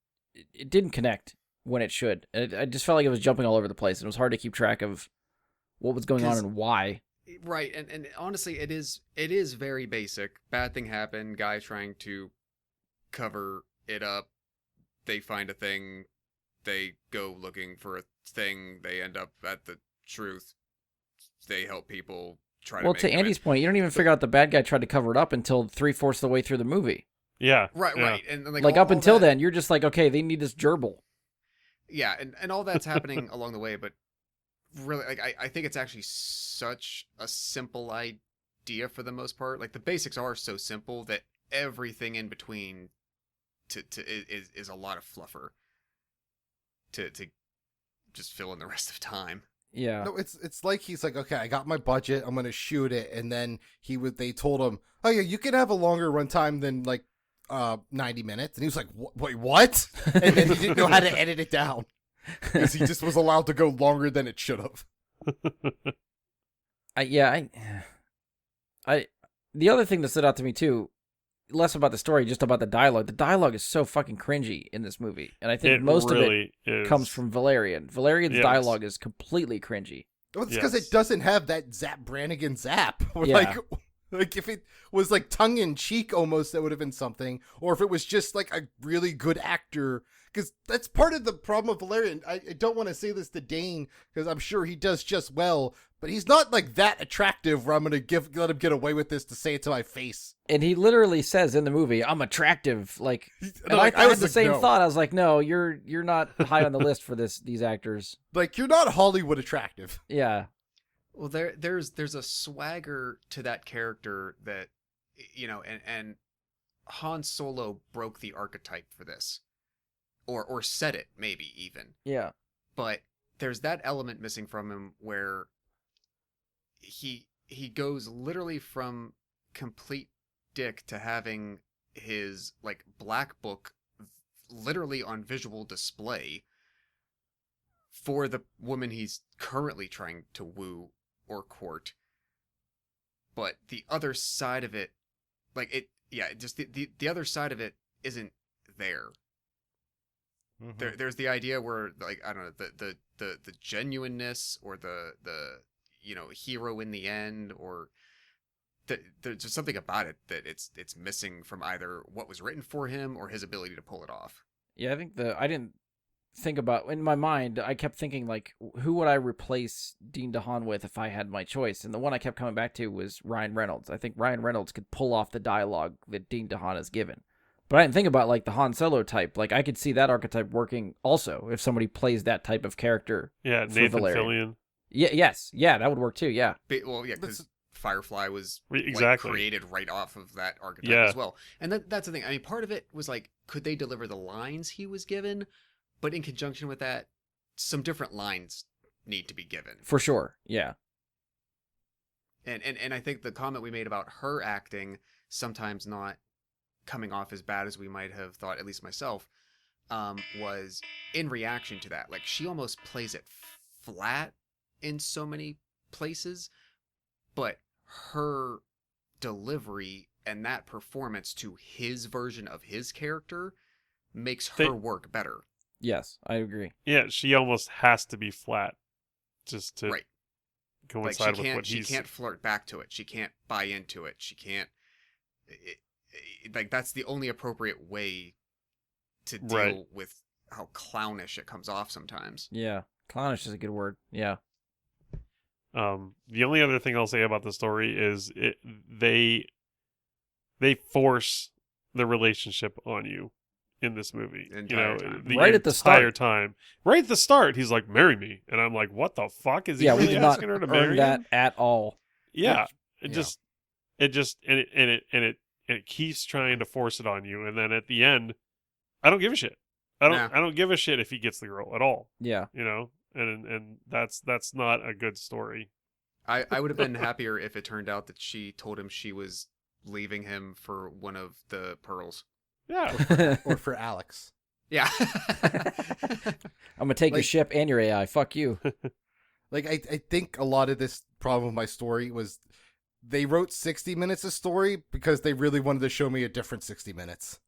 it didn't connect when it should. I just felt like it was jumping all over the place, and it was hard to keep track of what was going on and why. Right, and honestly, it is very basic. Bad thing happened. Guy trying to cover it up. They find a thing. They go looking for a thing. They end up at the truth. They help people try Well, to to make Andy's point, you don't even figure out the bad guy tried to cover it up until 3/4 of the way through the movie. Yeah. Right. And like up until then, you're just like, okay, they need this gerbil. Yeah, and all that's happening along the way, but really, like, I think it's actually such a simple idea for the most part. Like, the basics are so simple that everything in between is a lot of fluffer to just fill in the rest of time. Yeah. No, it's like he's like, okay, I got my budget, I'm gonna shoot it, and then they told him, oh yeah, you can have a longer runtime than like 90 minutes, and he was like, wait, what? And then he didn't know how to edit it down because he just was allowed to go longer than it should have. The other thing that stood out to me too, less about the story, just about the dialogue. The dialogue is so fucking cringy in this movie, and I think most really of it is. comes from Valerian. Valerian's Yes. dialogue is completely cringy. Well, it's because Yes. it doesn't have that Zap Brannigan zap. Yeah. Like if it was like tongue in cheek almost, that would have been something. Or if it was just like a really good actor, because that's part of the problem with Valerian. I don't want to say this to Dane because I'm sure he does just well, but he's not like that attractive where I'm gonna let him get away with this to say it to my face. And he literally says in the movie, "I'm attractive." Like, and I had was the like, same no. thought. I was like, "No, you're not high on the list for these actors." Like, you're not Hollywood attractive. Yeah. Well, there's a swagger to that character that, you know, and Han Solo broke the archetype for this, or set it maybe even. Yeah. But there's that element missing from him where he goes literally from complete dick to having his like black book literally on visual display for the woman he's currently trying to woo or court. But the other side of it, like it, yeah, just the other side of it isn't there. Mm-hmm. There's the idea where, like, I don't know, the genuineness or the you know, hero in the end, or there's just something about it that it's missing from either what was written for him or his ability to pull it off. Yeah, I think I didn't think about, in my mind, I kept thinking, like, who would I replace Dean DeHaan with if I had my choice? And the one I kept coming back to was Ryan Reynolds. I think Ryan Reynolds could pull off the dialogue that Dean DeHaan has given. But I didn't think about, like, the Han Solo type. Like, I could see that archetype working also if somebody plays that type of character. Yeah, for Nathan Valerian. Fillion. Yeah, yes. Yeah, that would work too, yeah. Well, yeah, because Firefly was Exactly. like, created right off of that archetype Yeah. as well. And that's the thing. I mean, part of it was like, could they deliver the lines he was given? But in conjunction with that, some different lines need to be given. For sure, yeah. And I think the comment we made about her acting sometimes not coming off as bad as we might have thought, at least myself, was in reaction to that. Like, she almost plays it flat in so many places, but her delivery and that performance to his version of his character makes her work better. Yes, I agree. Yeah, she almost has to be flat just to Right. coincide with what she he's... can't flirt back to it. She can't buy into it. She can't... like, that's the only appropriate way to deal Right. with how clownish it comes off sometimes. Yeah, clownish is a good word, yeah. The only other thing I'll say about the story is they force the relationship on you in this movie. Entire time. The Right at the entire start. time. Right at the start, he's like, "Marry me," and I'm like, "What the fuck is he Yeah, we really did not asking her to earn marry that him?" at all. Yeah, Yeah. it keeps trying to force it on you, and then at the end, I don't give a shit. I don't give a shit if he gets the girl at all. Yeah. And that's not a good story. I would have been happier if it turned out that she told him she was leaving him for one of the pearls. Yeah. Or for Alex. Yeah. I'm gonna take your Like- ship and your AI. Fuck you. Like, I think a lot of this problem with my story was they wrote 60 minutes of story because they really wanted to show me a different 60 minutes.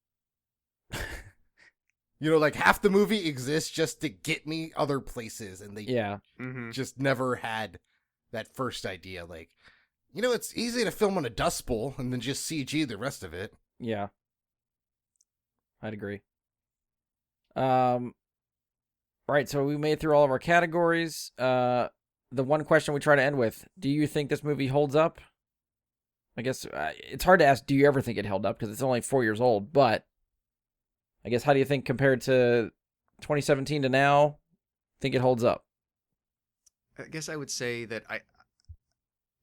Like half the movie exists just to get me other places, and they Yeah. hmm just never had that first idea. Like, it's easy to film on a Dust Bowl and then just CG the rest of it. Yeah. I'd agree. Right, so we made through all of our categories. The one question we try to end with, do you think this movie holds up? I guess it's hard to ask, do you ever think it held up? Because it's only 4 years old, but I guess how do you think compared to 2017 to now, think it holds up? I guess I would say that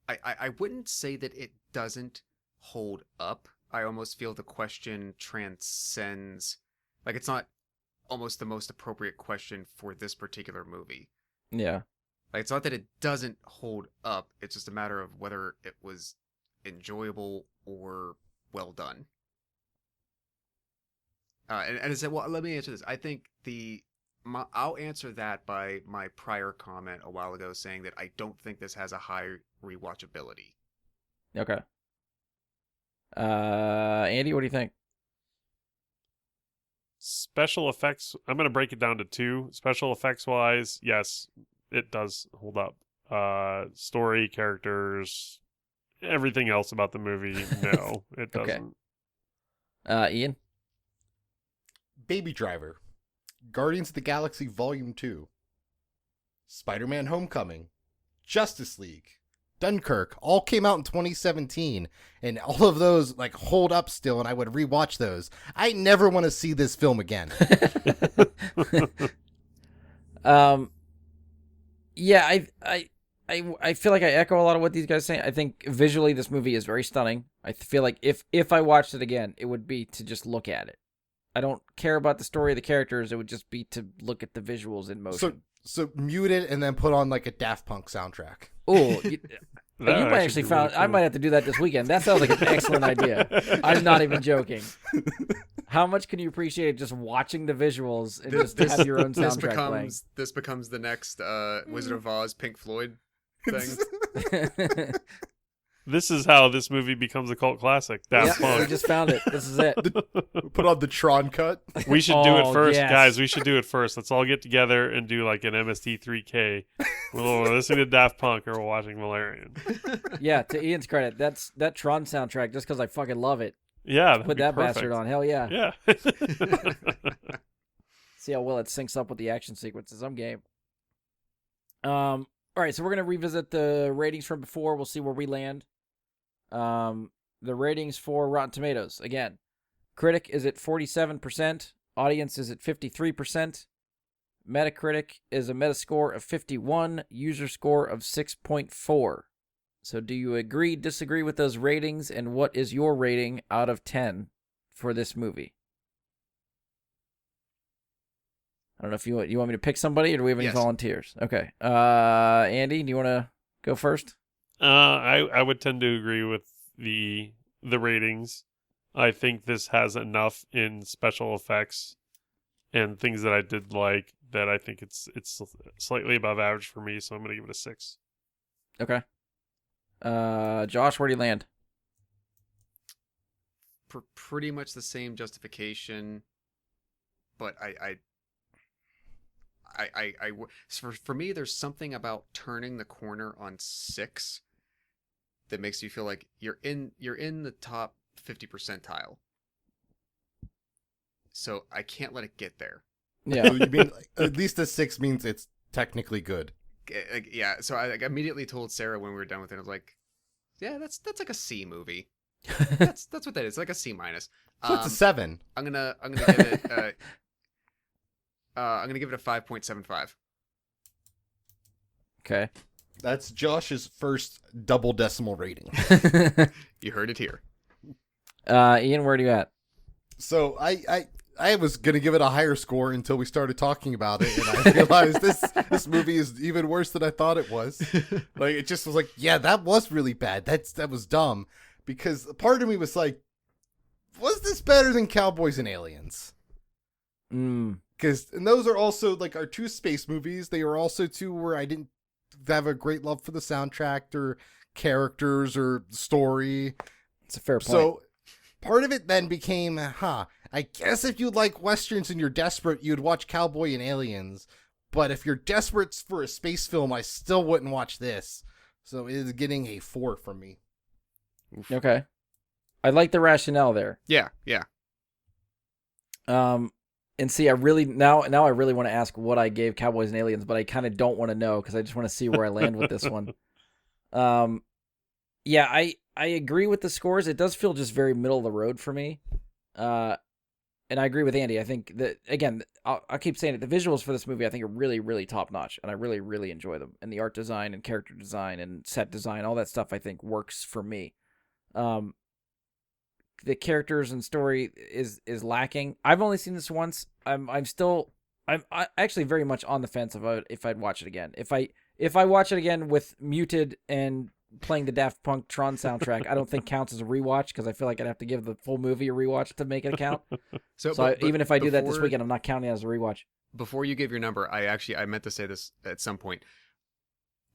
I wouldn't say that it doesn't hold up. I almost feel the question transcends, like it's not almost the most appropriate question for this particular movie. Yeah. Like it's not that it doesn't hold up, it's just a matter of whether it was enjoyable or well done. And I said, well, let me answer this. I think I'll answer that by my prior comment a while ago saying that I don't think this has a high rewatchability. Okay. Andy, what do you think? Special effects, I'm going to break it down to two. Special effects wise, yes, it does hold up. Story, characters, everything else about the movie, no, it Okay. doesn't. Ian? Baby Driver, Guardians of the Galaxy Volume 2, Spider-Man Homecoming, Justice League, Dunkirk, all came out in 2017, and all of those hold up still, and I would rewatch those. I never want to see this film again. Yeah, I feel like I echo a lot of what these guys say. I think visually this movie is very stunning. I feel like if I watched it again, it would be to just look at it. I don't care about the story of the characters. It would just be to look at the visuals in motion. So mute it and then put on a Daft Punk soundtrack. Oh, you That might actually be found. really I cool. might have to do that this weekend. That sounds like an excellent idea. I'm not even joking. How much can you appreciate just watching the visuals and just have your own soundtrack playing? This becomes the next Wizard of Oz Pink Floyd thing. This is how this movie becomes a cult classic. Daft Yeah, we Punk. just found it. This is it. Put on the Tron cut. We should do it Oh, first, yes. guys. We should do it first. Let's all get together and do an MST3K. We're listening to Daft Punk or we're watching Valerian. Yeah, to Ian's credit, that Tron soundtrack, just because I fucking love it. Yeah, that'd Put be that perfect. bastard on. Hell yeah. Yeah. See how well it syncs up with the action sequences. I'm game. All right, so we're gonna revisit the ratings from before. We'll see where we land. The ratings for Rotten Tomatoes again. Critic is at 47%. Audience is at 53%. Metacritic is a Metascore of 51. User score of 6.4. So, do you agree, disagree with those ratings, and what is your rating out of 10 for this movie? I don't know if you want me to pick somebody, or do we have any Yes. volunteers? Okay. Andy, do you want to go first? I would tend to agree with the ratings. I think this has enough in special effects and things that I did like that I think it's slightly above average for me, so I'm gonna give it a 6. Okay. Josh, where do you land? Pretty much the same justification, but for me, there's something about turning the corner on 6 that makes you feel like you're in the top 50 percentile. So I can't let it get there. Yeah. So you mean at least a 6 means it's technically good. yeah. So I like, immediately told Sarah when we were done with it. I was like, yeah, that's like a C movie. That's what that is. Like a C minus. So it's a 7. I'm gonna give it. I'm gonna give it a 5.75. Okay. That's Josh's first double decimal rating. You heard it here. Ian, where do you at? So I was gonna give it a higher score until we started talking about it, and I realized this movie is even worse than I thought it was. Like it just was like, yeah, that was really bad. That was dumb. Because part of me was like, was this better than Cowboys and Aliens? Mm. And those are also like our 2 space movies. They are also 2 where I didn't have a great love for the soundtrack or characters or story. It's a fair point. So part of it then became, I guess if you like Westerns and you're desperate, you'd watch Cowboy and Aliens. But if you're desperate for a space film, I still wouldn't watch this. So it is getting a 4 from me. Okay. I like the rationale there. Yeah. And see, I really now I really want to ask what I gave Cowboys and Aliens, but I kind of don't want to know because I just want to see where I land with this one. Yeah, I agree with the scores. It does feel just very middle of the road for me. And I agree with Andy. I think that, again, I'll keep saying it. The visuals for this movie, I think, are really, really top notch, and I really, really enjoy them. And the art design and character design and set design, all that stuff, I think, works for me. The characters and story is lacking. I've only seen this once. I'm actually very much on the fence of if I'd watch it again. If I watch it again with muted and playing the Daft Punk Tron soundtrack, I don't think counts as a rewatch because I feel like I'd have to give the full movie a rewatch to make it count. Even if I do that this weekend, I'm not counting it as a rewatch. Before you give your number, I meant to say this at some point.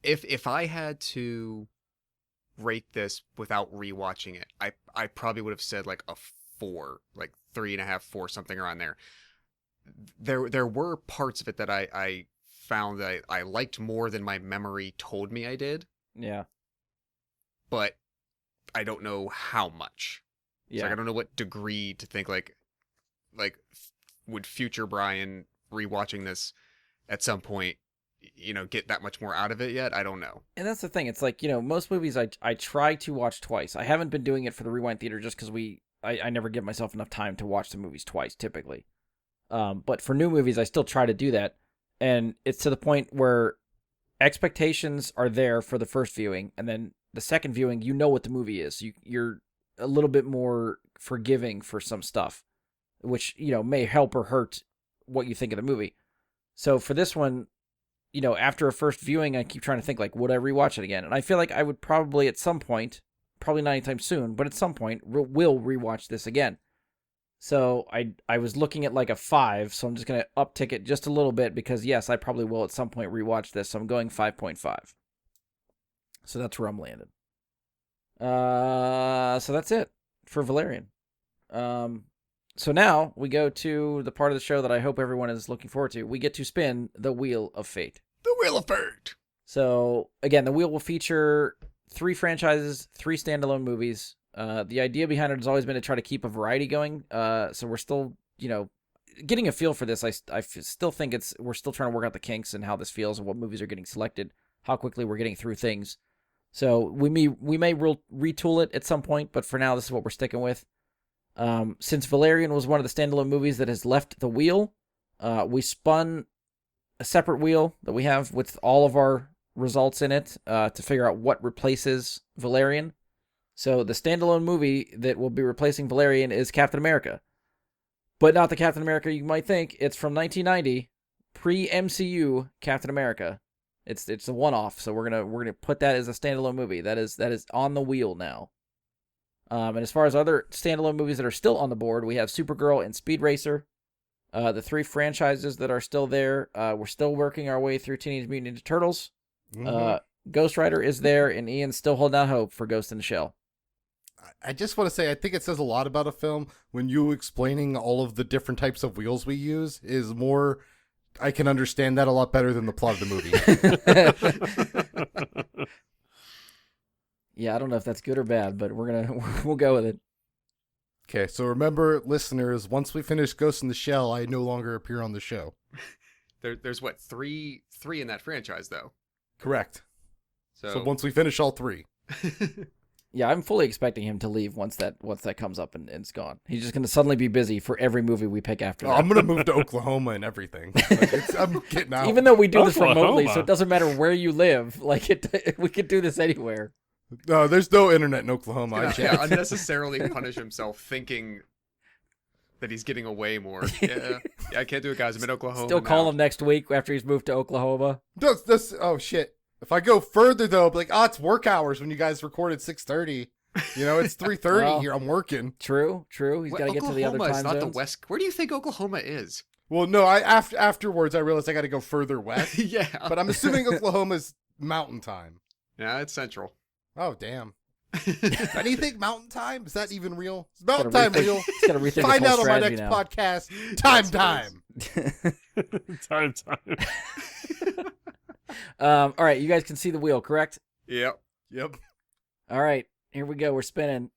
If I had to rate this without rewatching it, I probably would have said like a 4, like 3.5, 4, something around there. There were parts of it that I found that I liked more than my memory told me I did. Yeah. But I don't know how much. Yeah. So, like, I don't know what degree to think like would future Brian rewatching this at some point, get that much more out of it yet? I don't know. And that's the thing. It's like, most movies I try to watch twice. I haven't been doing it for the Rewind Theater just because I never give myself enough time to watch the movies twice, typically. But for new movies, I still try to do that. And it's to the point where expectations are there for the first viewing, and then the second viewing, what the movie is. You're a little bit more forgiving for some stuff, which, may help or hurt what you think of the movie. So for this one, after a first viewing, I keep trying to think, like, would I rewatch it again? And I feel like I would probably at some point, probably not anytime soon, but at some point, will rewatch this again. So I was looking at like a 5, so I'm just going to uptick it just a little bit because, yes, I probably will at some point rewatch this. So I'm going 5.5. So that's where I'm landing. So that's it for Valerian. So now we go to the part of the show that I hope everyone is looking forward to. We get to spin the Wheel of Fate. The Wheel of Fate! So, again, the wheel will feature 3 franchises, 3 standalone movies. The idea behind it has always been to try to keep a variety going. So we're still, getting a feel for this. I still think we're still trying to work out the kinks and how this feels and what movies are getting selected, how quickly we're getting through things. So we may retool it at some point, but for now, this is what we're sticking with. Since Valerian was one of the standalone movies that has left the wheel, we spun a separate wheel that we have with all of our results in it to figure out what replaces Valerian. So the standalone movie that will be replacing Valerian is Captain America. But not the Captain America you might think. It's from 1990, pre-MCU Captain America. It's a one-off, so we're gonna put that as a standalone movie. That is on the wheel now. And as far as other standalone movies that are still on the board, we have Supergirl and Speed Racer. The 3 franchises that are still there. We're still working our way through Teenage Mutant Ninja Turtles. Mm-hmm. Ghost Rider is there, and Ian's still holding out hope for Ghost in the Shell. I just want to say, I think it says a lot about a film when you explaining all of the different types of wheels we use is more, I can understand that a lot better than the plot of the movie. Yeah, I don't know if that's good or bad, but we'll go with it. Okay, so remember, listeners, once we finish Ghost in the Shell, I no longer appear on the show. There's what, three in that franchise though. Correct. So, So once we finish all 3. Yeah, I'm fully expecting him to leave once that comes up and it's gone. He's just going to suddenly be busy for every movie we pick after that. I'm gonna move to Oklahoma and everything. I'm getting out. Even though we do this remotely, Oklahoma. so it doesn't matter where you live. Like we could do this anywhere. No, there's no internet in Oklahoma. I yeah, checked. unnecessarily punish himself thinking that he's getting away more. Yeah, I can't do it, guys. I'm in Oklahoma. Still call now. him next week after he's moved to Oklahoma. Oh shit! If I go further though, I'll be like, it's work hours when you guys recorded 6:30. You know, it's 3:30 Well, here. I'm working. True. He's got to get to the other Oklahoma time is not zones. the west. Where do you think Oklahoma is? Well, no, afterwards I realized I got to go further west. Yeah, But I'm assuming Oklahoma's mountain time. yeah, it's central. Oh damn! Anything mountain time? Is that even real? Is Gotta mountain time rethink- real? He's got to rethink Find his out whole on my strategy next now. podcast. Time. Time. All right, you guys can see the wheel, correct? Yep. Yep. All right, here we go. We're spinning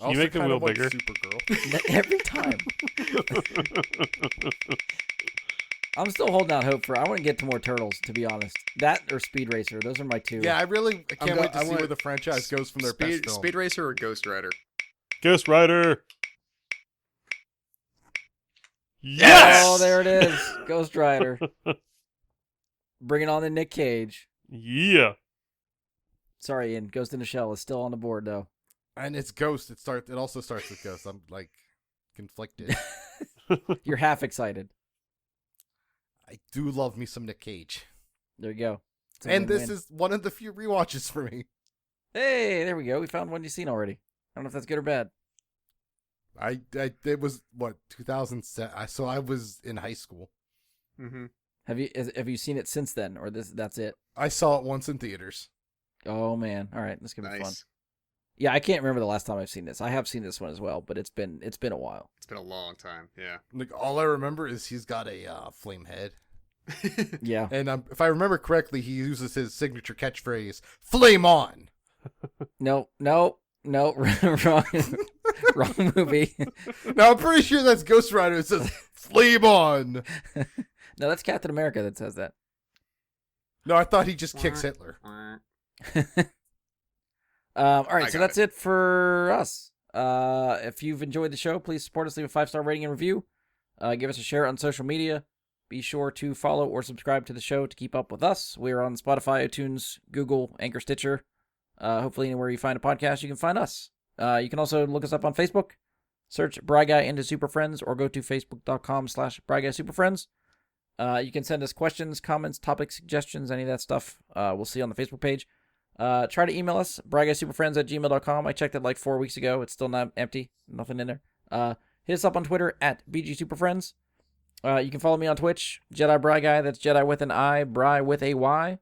Can you make the kinda wheel like bigger? Supergirl. every time. I'm still holding out hope for. I want to get to more Turtles, to be honest. That or Speed Racer. Those are my two. Yeah, I can't wait to I see want where the franchise goes from their best film. Speed Racer or Ghost Rider? Ghost Rider. Yes. Oh, there it is. Ghost Rider. Bringing on the Nick Cage. Yeah. Sorry, Ian. Ghost in the Shell is still on the board, though. And it's Ghost. It also starts with Ghost. I'm like conflicted. You're half excited. I do love me some Nick Cage. There you go. It's a And this win-win. is one of the few rewatches for me. Hey, there we go. We found one you've seen already. I don't know if that's good or bad. It was what 2007. So I was in high school. Mm-hmm. Have you seen it since then, or that's it? I saw it once in theaters. Oh man! All right, this is gonna be fun. Nice. Yeah, I can't remember the last time I've seen this. I have seen this one as well, but it's been a while. It's been a long time. Yeah. Like all I remember is he's got a flame head, Yeah. and if I remember correctly, he uses his signature catchphrase "Flame on." No, wrong, wrong movie. Now I'm pretty sure that's Ghost Rider. It says "Flame on." No, that's Captain America that says that. No, I thought he just kicks Hitler. All right, I so got that's it for us. If you've enjoyed the show, please support us, leave a 5-star rating and review. Give us a share on social media. Be sure to follow or subscribe to the show to keep up with us. We are on Spotify, iTunes, Google, Anchor, Stitcher. Hopefully anywhere you find a podcast, you can find us. You can also look us up on Facebook. Search Bry Guy into Super Friends or go to facebook.com/BryGuySuperFriends. You can send us questions, comments, topic suggestions, any of that stuff. We'll see on the Facebook page. Try to email us, bryguysuperfriends@gmail.com. I checked it like 4 weeks ago. It's still not empty. Nothing in there. Hit us up on Twitter @BGSuperFriends. You can follow me on Twitch, Jedi Bry Guy. That's Jedi with an I, Bry with a Y.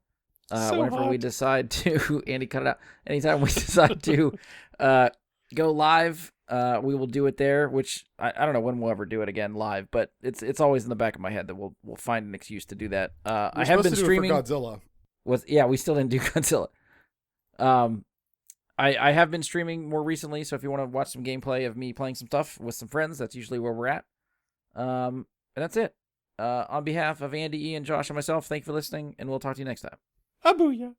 So Whenever we hot. decide to, Andy, cut it out. Anytime we decide to go live, we will do it there. Which I don't know when we'll ever do it again live, but it's always in the back of my head that we'll find an excuse to do that. I have been streaming. for Godzilla. We still didn't do Godzilla. I have been streaming more recently, so if you want to watch some gameplay of me playing some stuff with some friends, that's usually where we're at. And that's it. On behalf of Andy, Ian, Josh, and myself, thank you for listening, and we'll talk to you next time. Abuya.